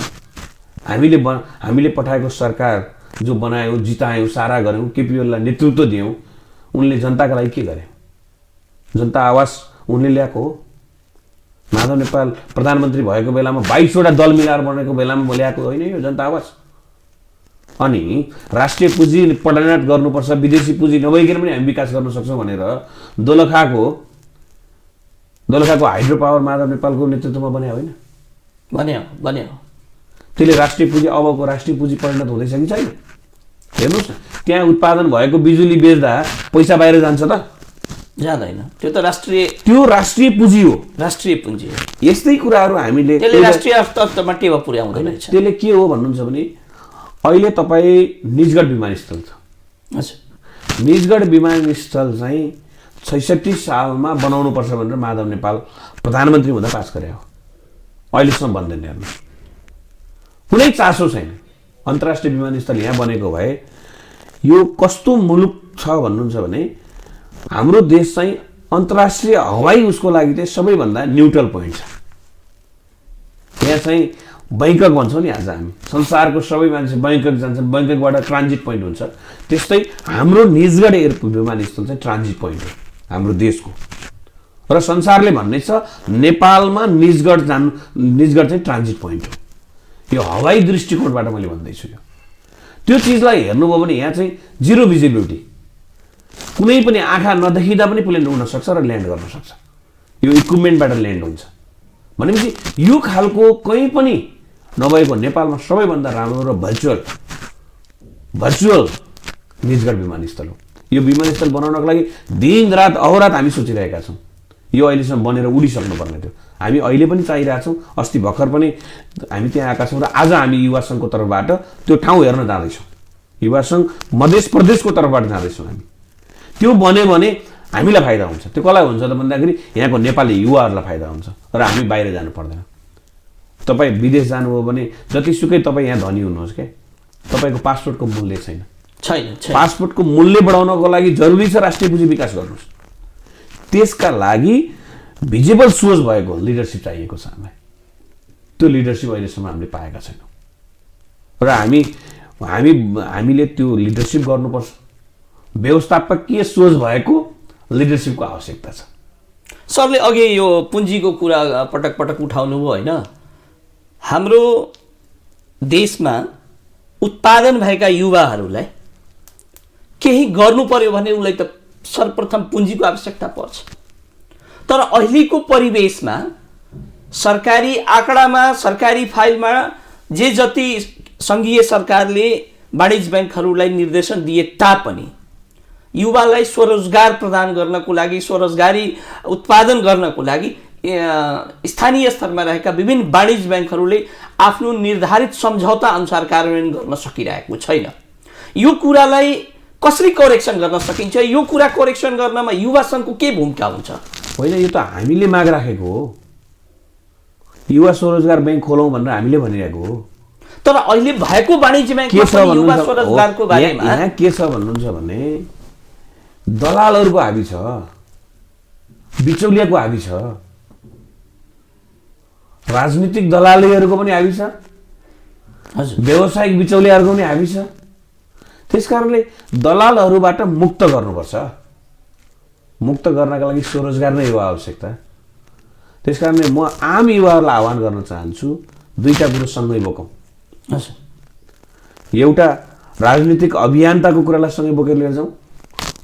हामीले पठाएको सरकार जो बनायौँ, जितायौँ, सारा गऱ्यौँ, केपी ओलीलाई नेतृत्व दियौँ, उनले जनताका लागि के गरे? जनता आवास उनले ल्याएको हो। माधव नेपाल प्रधानमन्त्री भएको बेलामा 22वटा दल मिलाएर बनेको बेलामा ल्याएको होइन यो जनता आवास। अनि राष्ट्रिय पुँजी पलायन गर्नुपर्छ, विदेशी पुँजी नभइकन पनि हामी विकास गर्न सक्छौँ भनेर दोलखाको हाइड्रो पावर माधव नेपालको नेतृत्वमा बन्यो होइन? बन्यो। त्यसले राष्ट्रिय पुँजी, अबको राष्ट्रिय पुँजी परिणत हुँदैछ कि छैन? हेर्नुहोस् न, त्यहाँ उत्पादन भएको बिजुली बेच्दा पैसा बाहिर जान्छ त? जाँदैन। त्यो राष्ट्रिय पुँजी हो। राष्ट्रिय पुँजी हो। यस्तै कुराहरू हामीले त्यसले राष्ट्रिय अर्थतन्त्रमा टेवा पुर्याउँदैन। त्यसले के हो भन्नुहुन्छ भने अहिले तपाईँ निजगढ विमानस्थल छ। हजुर, निजगढ विमानस्थल चाहिँ 66 सालमा बनाउनुपर्छ भनेर माधव नेपाल प्रधानमन्त्री हुँदा पास गरे हो। अहिलेसम्म बन्दैन। हेर्नुहोस्, कुनै चासो छैन। अन्तर्राष्ट्रिय विमानस्थल यहाँ बनेको भए यो कस्तो मुलुक छ भन्नुहुन्छ भने हाम्रो देश चाहिँ अन्तर्राष्ट्रिय हवाई उसको लागि चाहिँ सबैभन्दा न्युट्रल पोइन्ट छ। यहाँ चाहिँ बैंकक भन्छौँ नि, आज हामी संसारको सबै मान्छे बैंकक जान्छन्, बैंककबाट ट्रान्जिट पोइन्ट हुन्छ। त्यस्तै हाम्रो निजगढ एयरपोर्ट विमानस्थल चाहिँ ट्रान्जिट पोइन्ट हो हाम्रो देशको। र संसारले भन्ने छ नेपालमा निजगढ चाहिँ ट्रान्जिट पोइन्ट हो। यो हवाई दृष्टिकोणबाट मैले भन्दैछु। यो त्यो चिजलाई हेर्नुभयो भने यहाँ चाहिँ जिरो भिजिबिलिटी, कुनै पनि आँखा नदेखिँदा पनि प्लेन उड्न सक्छ र ल्यान्ड गर्न सक्छ। यो इक्विपमेन्टबाट ल्यान्ड हुन्छ भनेपछि यो खालको कहीँ पनि नभएको नेपालमा सबैभन्दा राम्रो र भर्चुअल निजगढ विमानस्थल हो। यो विमानस्थल बनाउनको लागि दिन रात अहोरात हामी सोचिरहेका छौँ। यो अहिलेसम्म बनेर उडिसक्नु पर्ने थियो। हामी अहिले पनि चाहिरहेछौँ। अस्ति भर्खर पनि हामी त्यहाँ आएका छौँ र आज हामी युवा सङ्घको तर्फबाट त्यो ठाउँ हेर्न जाँदैछौँ। युवा सङ्घ मध्य प्रदेशको तर्फबाट जाँदैछौँ हामी। त्यो बन्यो भने हामीलाई फाइदा हुन्छ। त्यो कसलाई हुन्छ त भन्दाखेरि यहाँको नेपाली युवाहरूलाई फाइदा हुन्छ र हामी बाहिर जानु पर्दैन। तपाईँ विदेश जानुभयो भने जतिसुकै तपाईँ यहाँ धनी हुनुहोस् क्या, तपाईँको पासपोर्टको मूल्य छैन। पासपोर्टको मूल्य बढाउनको लागि जरुरी छ राष्ट्रिय पुँजी विकास गर्नुहोस्। त्यसका लागि भिजिबल सोच भएको लिडरसिप चाहिएको छ हामीलाई। त्यो लिडरसिप अहिलेसम्म हामीले पाएका छैनौँ र हामीले त्यो लिडरसिप गर्नुपर्छ। व्यवस्थापकीय सोच भएको लिडरसिपको आवश्यकता छ। सरले अघि यो पुँजीको कुरा पटक पटक उठाउनु भयो होइन? हाम्रो देशमा उत्पादन भएका युवाहरूलाई केही गर्नु पर्यो भने उसलाई त सर्वप्रथम पुँजीको आवश्यकता पर्छ। तर अहिलेको परिवेशमा सरकारी आँकडामा, सरकारी फाइलमा जे जति सङ्घीय सरकारले वाणिज्य ब्याङ्कहरूलाई निर्देशन दिए तापनि युवालाई स्वरोजगार प्रदान गर्नको लागि, स्वरोजगारी उत्पादन गर्नको लागि स्थानीय स्तरमा रहेका विभिन्न वाणिज्य ब्याङ्कहरूले आफ्नो निर्धारित सम्झौता अनुसार कार्यान्वयन गर्न सकिरहेको छैन। यो कुरालाई कसरी करेक्सन गर्न सकिन्छ? यो कुरा करेक्सन गर्नमा युवा सङ्घको के भूमिका हुन्छ? होइन, यो त हामीले माग राखेको हो। युवा स्वरोजगार ब्याङ्क खोलौँ भनेर हामीले भनिरहेको हो। तर अहिले भएको वाणिज्य ब्याङ्कमा पनि युवा स्वरोजगारको बारेमा यहाँ के छ भन्नुहुन्छ भने दलालहरूको हाबी छ, बिचौलियाको हाबी छ, राजनीतिक दलालीहरूको पनि हाबी छ, व्यावसायिक बिचौलियाहरूको पनि हाबी छ। त्यसकारणले दलालहरूबाट मुक्त गर्नुपर्छ। मुक्त गर्नका लागि स्वरोजगार नै हो आवश्यकता। त्यसकारणले म आम युवाहरूलाई आह्वान गर्न चाहन्छु, दुईटा कुरो सँगै बोकौँ। एउटा राजनीतिक अभियन्ताको कुरालाई सँगै बोकेर लिएर जाउँ,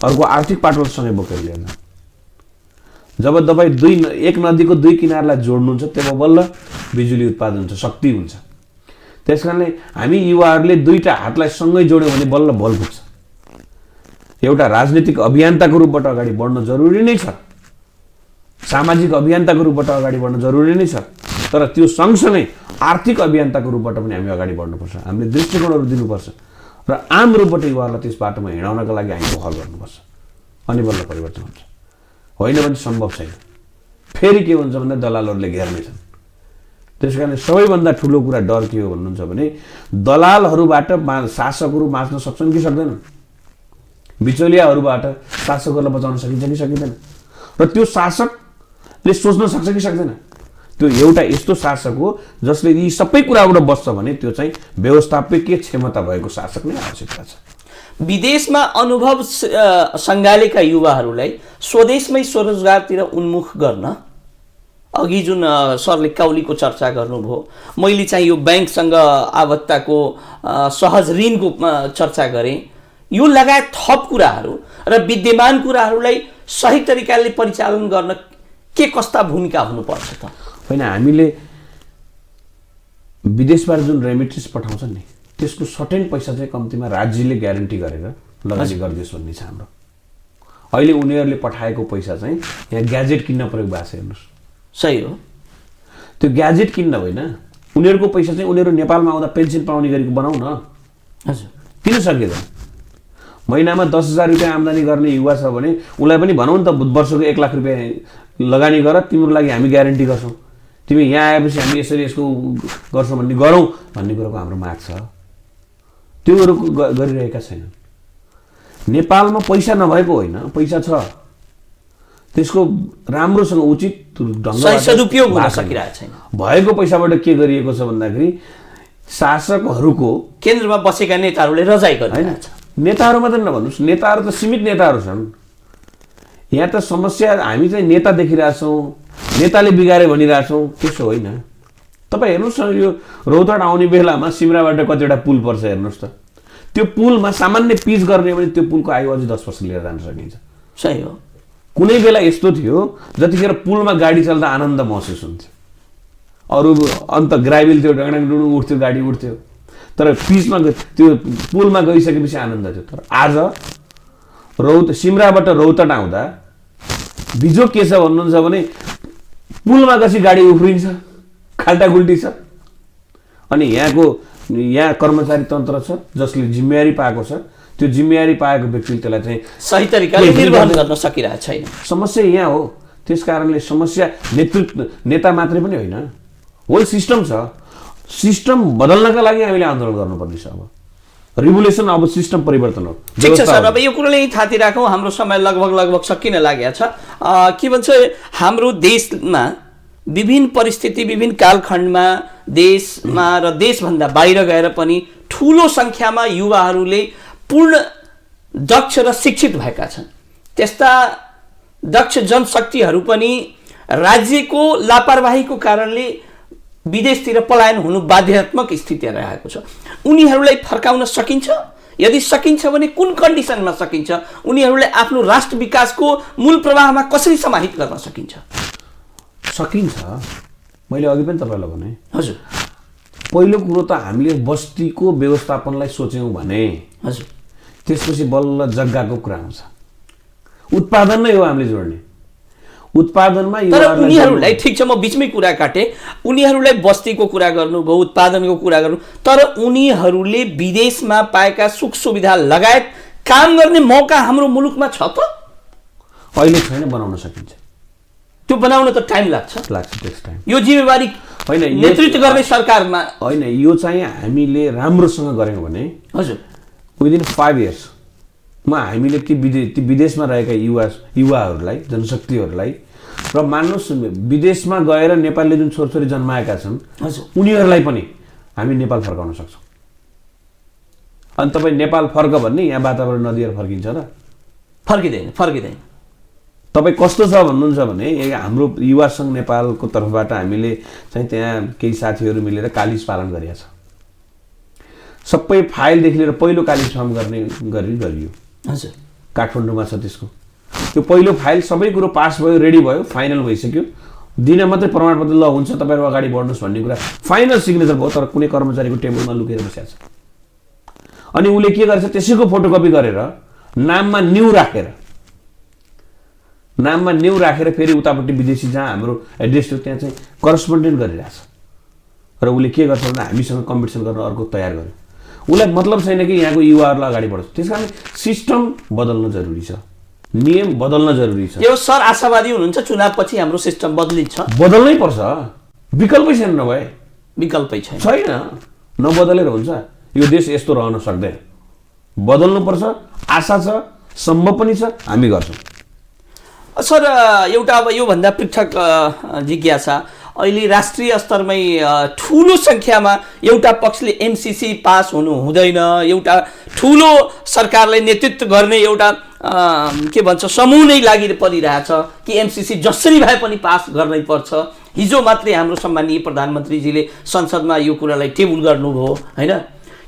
अर्को आर्थिक पाटोलसँगै बोकेर लिएर जाउँ। जब तपाईँ एक नदीको दुई किनारलाई जोड्नुहुन्छ तब बल्ल बिजुली उत्पादन हुन्छ, शक्ति हुन्छ। त्यस कारणले हामी युवाहरूले दुईटा हातलाई सँगै जोड्यौँ भने बल्ल बल पुग्छ। एउटा राजनीतिक अभियन्ताको रूपबाट अगाडि बढ्न जरुरी नै छ, सामाजिक अभियन्ताको रूपबाट अगाडि बढ्न जरुरी नै छ, तर त्यो सँगसँगै आर्थिक अभियन्ताको रूपबाट पनि हामी अगाडि बढ्नुपर्छ। हामीले दृष्टिकोणहरू दिनुपर्छ र आम रूपबाट युवाहरूलाई त्यस बाटोमा हिँडाउनका लागि हामी पहल गर्नुपर्छ, अनि बल्ल परिवर्तन हुन्छ। होइन भने सम्भव छैन। फेरि के हुन्छ भन्दा दलालहरूले घेर्नेछन्। त्यस कारण सबैभन्दा ठुलो कुरा डर के हो भन्नुहुन्छ भने दलालहरूबाट शासकहरू बाँच्न सक्छन् कि सक्दैनन्, बिचौलियाहरूबाट शासकहरूलाई बचाउन सकिन्छ कि सकिँदैन, र त्यो शासकले सोच्न सक्छ कि सक्दैन। त्यो एउटा यस्तो शासक हो जसले यी सबै कुराबाट बस्छ भने त्यो चाहिँ व्यवस्थापकीय क्षमता भएको शासक नै आवश्यकता छ। विदेशमा अनुभव सङ्घालेका युवाहरूलाई स्वदेशमै स्वरोजगारतिर उन्मुख गर्न, अघि जुन सरले काउलीको चर्चा गर्नुभयो, मैले चाहिँ यो ब्याङ्कसँग आबद्धताको सहज ऋणको चर्चा गरेँ, यो लगायत थप कुराहरू र विद्यमान कुराहरूलाई सही तरिकाले परिचालन गर्न के कस्ता भूमिका हुनुपर्छ त? होइन, हामीले विदेशबाट जुन रेमिटेन्स पठाउँछन् नि त्यसको सर्टेन पैसा चाहिँ कम्तीमा राज्यले ग्यारेन्टी गरेर लगानी गरिदियोस् भन्ने छ हाम्रो। अहिले उनीहरूले पठाएको पैसा चाहिँ यहाँ ग्याजेट किन्न प्रयोग भएको छ। हेर्नुहोस्, सही हो, त्यो ग्याजेट किन्न होइन, उनीहरूको पैसा चाहिँ उनीहरू नेपालमा आउँदा पेन्सन पाउने गरी बनाऊ न। हजुर, किन सकिँदैन? महिनामा 10,000 रुपियाँ आम्दानी गर्ने युवा छ भने उसलाई पनि भनौँ नि त वर्षको 1 लाख रुपियाँ लगानी गर, तिम्रो लागि हामी ग्यारेन्टी गर्छौँ, तिमी यहाँ आएपछि हामी यसरी यसको गर्छौँ भन्ने गरौँ भन्ने कुरोको हाम्रो माग छ। त्योहरू गरिरहेका छैनन्। नेपालमा पैसा नभएको होइन, पैसा छ, त्यसको राम्रोसँग उचित ढङ्गबाट सदुपयोग हुन सकिरहेको छैन। भएको पैसाबाट के गरिएको छ भन्दाखेरि शासकहरूको केन्द्रमा बसेका नेताहरूले रजाइ गरिरहेका छन्। नेताहरू मात्रै नभन्नुहोस्, नेताहरू त सीमित नेताहरू छन्। यहाँ त समस्या हामी चाहिँ नेता देखिरहेछौँ, नेताले बिगारे भनिरहेछौँ, त्यसो होइन। तपाईँ हेर्नुहोस् न, यो रौतहट आउने बेलामा सिमराबाट कतिवटा पुल पर्छ हेर्नुहोस् त, त्यो पुलमा सामान्य पिच गर्ने भने त्यो पुलको आयु अझै 10 वर्ष लिएर जान सकिन्छ। सही हो। कुनै बेला यस्तो थियो जतिखेर पुलमा गाडी चल्दा आनन्द महसुस हुन्थ्यो, अरू अन्त ग्राइबिल थियो, डङडङ डुडुङ उठ्थ्यो, गाडी उठ्थ्यो, तर पिचमा त्यो पुलमा गइसकेपछि आनन्द थियो। तर आज सिमराबाट रौतहट आउँदा बिजोग के छ भन्नुहुन्छ भने पुलमा गएपछि गाडी उफ्रिन्छ, खाल्टाखुल्टी छ, अनि यहाँ कर्मचारी तन्त्र छ जसले जिम्मेवारी पाएको छ, त्यो जिम्मेवारी पाएको व्यक्तिले त्यसलाई चाहिँ सही तरिकाले निर्वहन गर्न सकिरहेको छैन। समस्या यहाँ हो। त्यस कारणले समस्या नेता मात्रै पनि होइन, होल सिस्टम छ। सिस्टम बदल्नका लागि हामीले आन्दोलन गर्नुपर्ने छ। अब रिभोल्युसन, अब सिस्टम परिवर्तन हो। ठिक छ सर, अब यो कुरोले यहीँ थाती राखौँ, हाम्रो समय लगभग सकिन लागेको छ। के भन्छ, हाम्रो देशमा विभिन्न परिस्थिति, विभिन्न कालखण्डमा देशमा र देशभन्दा बाहिर गएर पनि ठुलो सङ्ख्यामा युवाहरूले पूर्ण दक्ष र शिक्षित भएका छन्। त्यस्ता दक्ष जनशक्तिहरू पनि राज्यको लापरवाहीको कारणले विदेशतिर पलायन हुनु बाध्यात्मक स्थिति रहेको छ। उनीहरूलाई फर्काउन सकिन्छ? यदि सकिन्छ भने कुन कन्डिसनमा सकिन्छ? उनीहरूलाई आफ्नो राष्ट्र विकासको मूल प्रवाहमा कसरी समाहित गर्न सकिन्छ? सकिन्छ। मैले अघि पनि तपाईँलाई भने, हजुर, पहिलो कुरो त हामीले बस्तीको व्यवस्थापनलाई सोच्यौँ भने, हजुर, त्यसपछि बल्ल जग्गाको कुरा आउँछ। उत्पादन नै हो हामीले जोड्ने। उत्पादनमा तर उनीहरूलाई, ठिक छ म बिचमै कुरा काटेँ, उनीहरूलाई बस्तीको कुरा गर्नुभयो, उत्पादनको कुरा गर्नु, तर उनीहरूले विदेशमा पाएका सुख सुविधा लगायत काम गर्ने मौका हाम्रो मुलुकमा छ त? अहिले छैन, बनाउन सकिन्छ। त्यो बनाउन त टाइम लाग्छ, टेक्स टाइम। यो जिम्मेवारी होइन, नेतृत्व गर्ने सरकारमा होइन। यो चाहिँ हामीले राम्रोसँग गऱ्यौँ भने, हजुर, विदिन 5 इयर्समा हामीले ती विदेशमा रहेका युवाहरूलाई, जनशक्तिहरूलाई, र मान्नुहोस् विदेशमा गएर नेपालले जुन छोरछोरी जन्माएका छन्, हजुर, उनीहरूलाई पनि हामी नेपाल फर्काउन सक्छौँ। अनि तपाईँ नेपाल फर्क भन्ने यहाँ वातावरण नदिएर फर्किन्छ र? फर्किँदैन। तपाईँ कस्तो छ भन्नुहुन्छ भने, हाम्रो युवा सङ्घ नेपालको तर्फबाट हामीले चाहिँ त्यहाँ केही साथीहरू मिलेर कालिज पालन गरिएको छ। सबै फाइलदेखि लिएर पहिलो कालिज फर्म गरियो। हजुर, काठमाडौँमा छ त्यसको। त्यो पहिलो फाइल सबै कुरो पास भयो, रेडी भयो, फाइनल भइसक्यो। दिन मात्रै प्रमाणपत्र ल हुन्छ तपाईँहरू अगाडि बढ्नुहोस् भन्ने कुरा फाइनल सिग्नेचर भयो, तर कुनै कर्मचारीको टेबलमा लुकेर बसेको छ। अनि उसले के गर्छ, त्यसैको फोटोकपी गरेर नाममा न्यू राखेर फेरि उतापट्टि विदेशी जहाँ हाम्रो एड्रेस थियो त्यहाँ चाहिँ करस्पोन्डेन्ट गरिरहेछ। र उसले के गर्छ भन्दा हामीसँग कम्पिटिसन गर्न अर्को तयार गर्यो। उसलाई मतलब छैन कि यहाँको युवाहरूलाई अगाडि बढ्छ। त्यस कारण सिस्टम बदल्न जरुरी छ, नियम बदल्न जरुरी छ। यो सर आशावादी हुनुहुन्छ चुनावपछि हाम्रो सिस्टम बदलिन्छ? बदल्नै पर्छ, विकल्पै छैन। नभए विकल्पै छैन, नबदलेर हुन्छ। यो देश यस्तो रहन सक्दैन, बदल्नुपर्छ। आशा छ, सम्भव पनि छ, हामी गर्छौँ। सर एउटा अब योभन्दा पृथक जिज्ञासा, अहिले राष्ट्रिय स्तरमै ठुलो सङ्ख्यामा एउटा पक्षले एमसिसी पास हुनु हुँदैन, एउटा ठुलो सरकारलाई नेतृत्व गर्ने एउटा के भन्छ समूह नै लागि परिरहेछ कि एमसिसी जसरी भए पनि पास गर्नै पर्छ। हिजो मात्रै हाम्रो सम्मानीय प्रधानमन्त्रीजीले संसदमा यो कुरालाई टेबल गर्नुभयो होइन।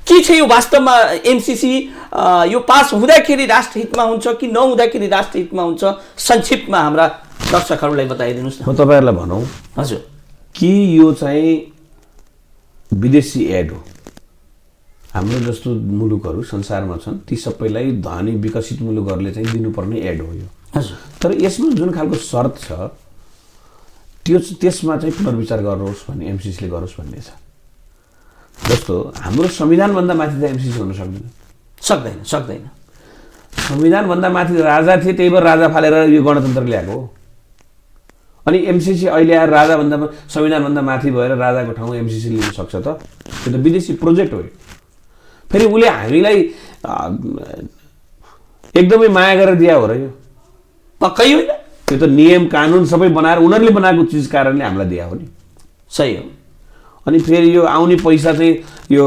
के छ यो वास्तवमा एमसिसी यो पास हुँदाखेरि राष्ट्रहितमा हुन्छ कि नहुँदाखेरि राष्ट्रहितमा हुन्छ? संक्षिप्तमा हाम्रा दर्शकहरूलाई बताइदिनुहोस् न। म तपाईँहरूलाई भनौँ हजुर कि यो चाहिँ विदेशी एड हो। हाम्रो जस्तो मुलुकहरू संसारमा छन् ती सबैलाई धनी विकसित मुलुकहरूले चाहिँ दिनुपर्ने एड हो यो। हजुर, तर यसमा जुन खालको शर्त छ त्यसमा चाहिँ पुनर्विचार गरोस् भन्ने, एमसिसीले गरोस् भन्ने छ। जस्तो हाम्रो संविधानभन्दा माथि त एमसिसी हुन सक्दैन। संविधानभन्दा माथि राजा थिए, त्यही भएर राजा फालेर यो गणतन्त्र ल्याएको हो। अनि एमसिसी अहिले आएर राजाभन्दा संविधानभन्दा माथि भएर राजाको ठाउँमा एमसिसी लिन सक्छ त? त्यो त विदेशी प्रोजेक्ट हो। फेरि उसले हामीलाई एकदमै माया गरेर दिया हो र यो? पक्कै होइन। त्यो त नियम कानुन सबै बनाएर उनीहरूले बनाएको चिज कारणले हामीलाई दिया हो नि। सही हो। अनि फेरि यो आउने पैसा चाहिँ यो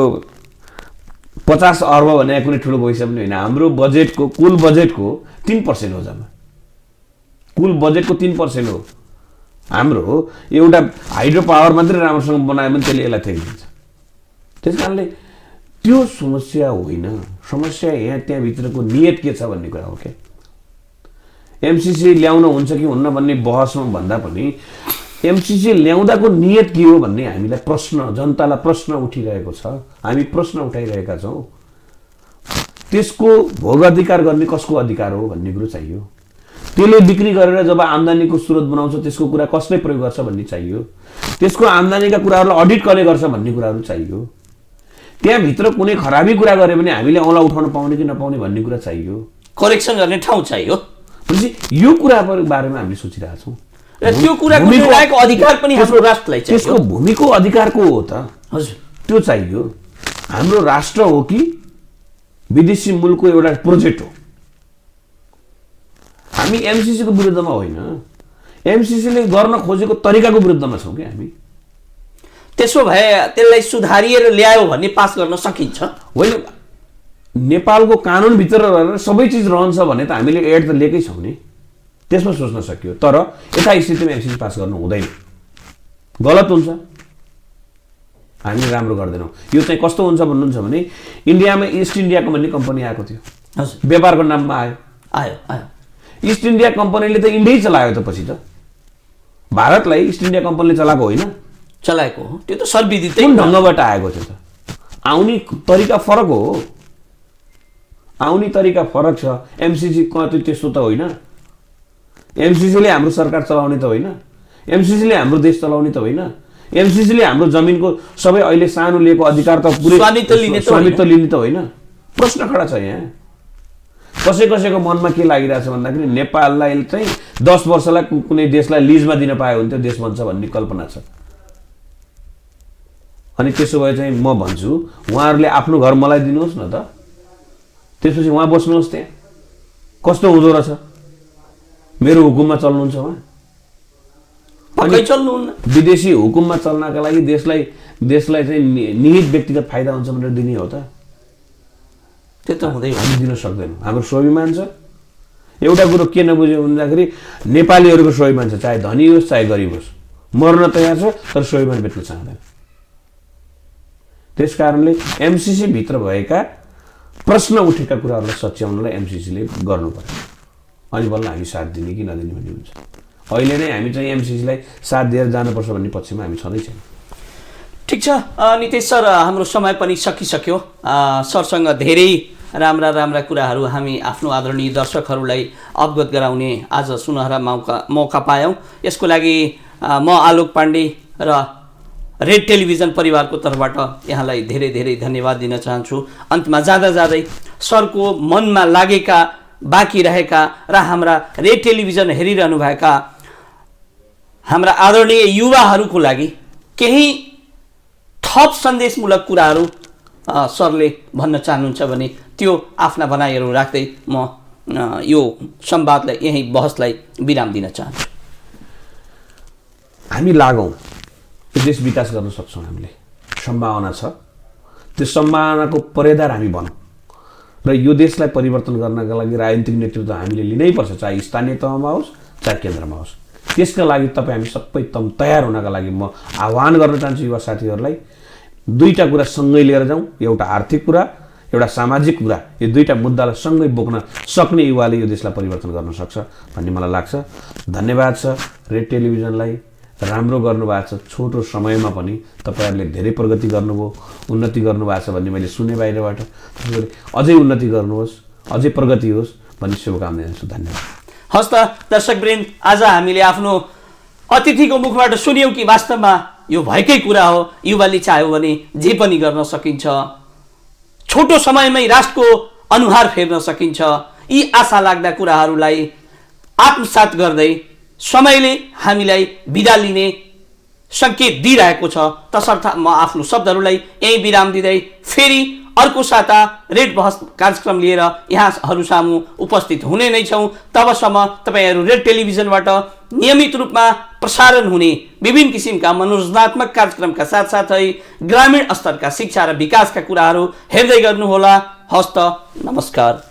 50 अर्ब भने कुनै ठुलो पैसा पनि होइन। हाम्रो बजेटको कुल बजेटको 3% हो जम्मा। कुल बजेटको 3% हो हाम्रो। एउटा हाइड्रो पावर मात्रै राम्रोसँग बनायो भने त्यसले यसलाई थेगिदिन्छ। त्यस कारणले त्यो समस्या होइन। समस्या यहाँ त्यहाँभित्रको नियत के छ भन्ने कुरा हो। क्या एमसिसी ल्याउन हुन्छ कि हुन्न भन्ने बहसमा भन्दा पनि एमसिसी ल्याउँदाको नियत के हो भन्ने हामीलाई प्रश्न, जनतालाई प्रश्न उठिरहेको छ। हामी प्रश्न उठाइरहेका छौँ। त्यसको भोग अधिकार गर्ने कसको अधिकार हो भन्ने कुरो चाहियो। त्यसले बिक्री गरेर जब आम्दानीको स्रोत बनाउँछ त्यसको कुरा कसले प्रयोग गर्छ भन्ने चाहियो। त्यसको आम्दानीका कुराहरूलाई अडिट कसले गर्छ भन्ने कुराहरू चाहियो। त्यहाँभित्र कुनै खराबी कुरा गऱ्यो भने हामीले औँला उठाउन पाउने कि नपाउने भन्ने कुरा चाहियो। करेक्सन गर्ने ठाउँ चाहियो। भनेपछि यो कुराको बारेमा हामीले सोचिरहेका छौँ। र त्यो कुराको निर्णायक अधिकार पनि हाम्रो राष्ट्रलाई चाहियो। त्यसको भूमिको अधिकारको हो त? हजुर, त्यो चाहियो। हाम्रो राष्ट्र हो कि विदेशी मुलुकको एउटा प्रोजेक्ट हो? हामी एमसिसीको विरुद्धमा होइन, एमसिसीले गर्न खोजेको तरिकाको विरुद्धमा छौँ कि हामी। त्यसो भए त्यसलाई सुधारिएर ल्यायो भने पास गर्न सकिन्छ होइन? नेपालको कानुनभित्र रहेर सबै चिज रहन्छ भने त हामीले एड त लिएकै छौँ नि। त्यसमा सोच्न सकियो। तर यथा स्थितिमा एमसिसी पास गर्नु हुँदैन, गलत हुन्छ। हामी राम्रो गर्दैनौँ। यो चाहिँ कस्तो हुन्छ भन्नुहुन्छ भने इन्डियामा इस्ट इन्डिया कम्पनी आएको थियो। हजुर, व्यापारको नाममा आयो। इस्ट इन्डिया कम्पनीले त इन्डिया चलायो त। पछि त भारतलाई इस्ट इन्डिया कम्पनीले चलाएको होइन, चलाएको हो। त्यो त सर्वविदितै कुन ढङ्गबाट आएको थियो त? आउने तरिका फरक हो। आउने तरिका फरक छ। एमसिसी त्यस्तो त होइन। एमसिसीले हाम्रो सरकार चलाउने त होइन। एमसिसीले हाम्रो देश चलाउने त होइन। एमसिसीले हाम्रो जमिनको सबै अहिले सानो लिएको अधिकार त पुरै स्वामित्व लिने त होइन। प्रश्न खडा छ यहाँ। कसैको मनमा के लागिरहेछ भन्दाखेरि नेपाललाई चाहिँ 10 वर्षलाई कुनै देशलाई लिजमा दिन पायो भने त्यो देश बन्छ भन्ने कल्पना छ। अनि त्यसो भए चाहिँ म भन्छु उहाँहरूले आफ्नो घर मलाई दिनुहोस् न त, त्यसपछि उहाँ बस्नुहोस् त्यहाँ। कस्तो हुँदो रहेछ? मेरो हुकुममा चल्नुहुन्छ उहाँ? पक्कै चल्नुहुन्न। विदेशी हुकुममा चल्नका लागि देशलाई चाहिँ निहित व्यक्तिगत फाइदा हुन्छ भनेर दिने हो त? त्यो त हुँदै हामी दिन सक्दैनौँ। हाम्रो स्वाभिमान छ। एउटा कुरो के नबुझ्यो भन्दाखेरि नेपालीहरूको स्वाभिमान छ, चाहे धनी होस् चाहे गरिब होस्, मर्न तयार छ तर स्वाभिमान बेच्न चाहँदैन। त्यस कारणले एमसिसी भित्र भएका प्रश्न उठेका कुराहरूलाई सच्याउनलाई एमसिसीले गर्नु पर्यो। अनि बल्ल हामी साथ दिने कि नदिने भन्ने हुन्छ। अहिले नै हामी चाहिँ एमसिसीलाई साथ दिएर जानुपर्छ भन्ने पक्षमा हामी छँदै छैनौँ। ठिक छ नितेश सर, हाम्रो समय पनि सकिसक्यो। सरसँग धेरै राम्रा कुराहरू हामी आफ्नो आदरणीय दर्शकहरूलाई अवगत गराउने आज सुनहरा मौका पायौँ। यसको लागि म आलोक पाण्डे र रेड टेलिभिजन परिवारको तर्फबाट यहाँलाई धेरै धेरै धन्यवाद दिन चाहन्छु। अन्तमा जाँदै सरको मनमा लागेका बाँकी रहेका र हाम्रा रेड टेलिभिजन हेरिरहनुभएका हाम्रा आदरणीय युवाहरूको लागि केही थप सन्देशमूलक कुराहरू सरले भन्न चाहनुहुन्छ भने त्यो आफ्ना भनाइहरू राख्दै म यो संवादलाई यही बहसलाई विराम दिन चाहन्छु। हामी लागौँ, यो देश विकास गर्न सक्छौँ। हामीले सम्भावना छ, त्यो सम्भावनाको परेदार हामी बनौँ र यो देशलाई परिवर्तन गर्नका लागि राजनीतिक नेतृत्व हामीले लिनै पर्छ, चाहे स्थानीय तहमा होस् चाहे केन्द्रमा होस्। त्यसका लागि तपाईँ हामी सबै तयार हुनका लागि म आह्वान गर्न चाहन्छु युवा साथीहरूलाई, दुईटा कुरा सँगै लिएर जाउँ। एउटा आर्थिक कुरा, एउटा सामाजिक कुरा, यो दुईटा मुद्दालाई सँगै बोक्न सक्ने युवाले यो देशलाई परिवर्तन गर्न सक्छ भन्ने मलाई लाग्छ। धन्यवाद छ रेड टेलिभिजनलाई, राम्रो गर्नुभएको छ। छोटो समयमा पनि तपाईँहरूले धेरै प्रगति गर्नुभयो, उन्नति गर्नुभएको छ भन्ने मैले सुने बाहिरबाट। तपाईँले अझै उन्नति गर्नुहोस्, अझै प्रगति होस् भन्ने शुभकामना दिन्छु। धन्यवाद। हस् त दर्शकवृन्द, आज हामीले आफ्नो अतिथिको मुखबाट सुन्यौँ कि वास्तवमा यो भएकै कुरा हो। युवाले चाह्यो भने जे पनि गर्न सकिन्छ, छोटो समयमै राष्ट्रको अनुहार फेर्न सकिन्छ। यी आशा लाग्दा कुराहरूलाई आत्मसात गर्दै समयले हामीलाई बिदा लिने सङ्केत दिइरहेको छ। तसर्थ म आफ्नो शब्दहरूलाई यही विराम दिँदै फेरि अर्को साता रेड बहस कार्यक्रम लिएर यहाँहरू सामु उपस्थित हुने नै छौँ। तबसम्म तपाईँहरू रेड टेलिभिजनबाट नियमित रूपमा प्रसारण हुने विभिन्न किसिमका मनोरञ्जनात्मक कार्यक्रमका साथसाथै ग्रामीण स्तरका शिक्षा र विकासका कुराहरू हेर्दै गर्नुहोला। हस्त नमस्कार।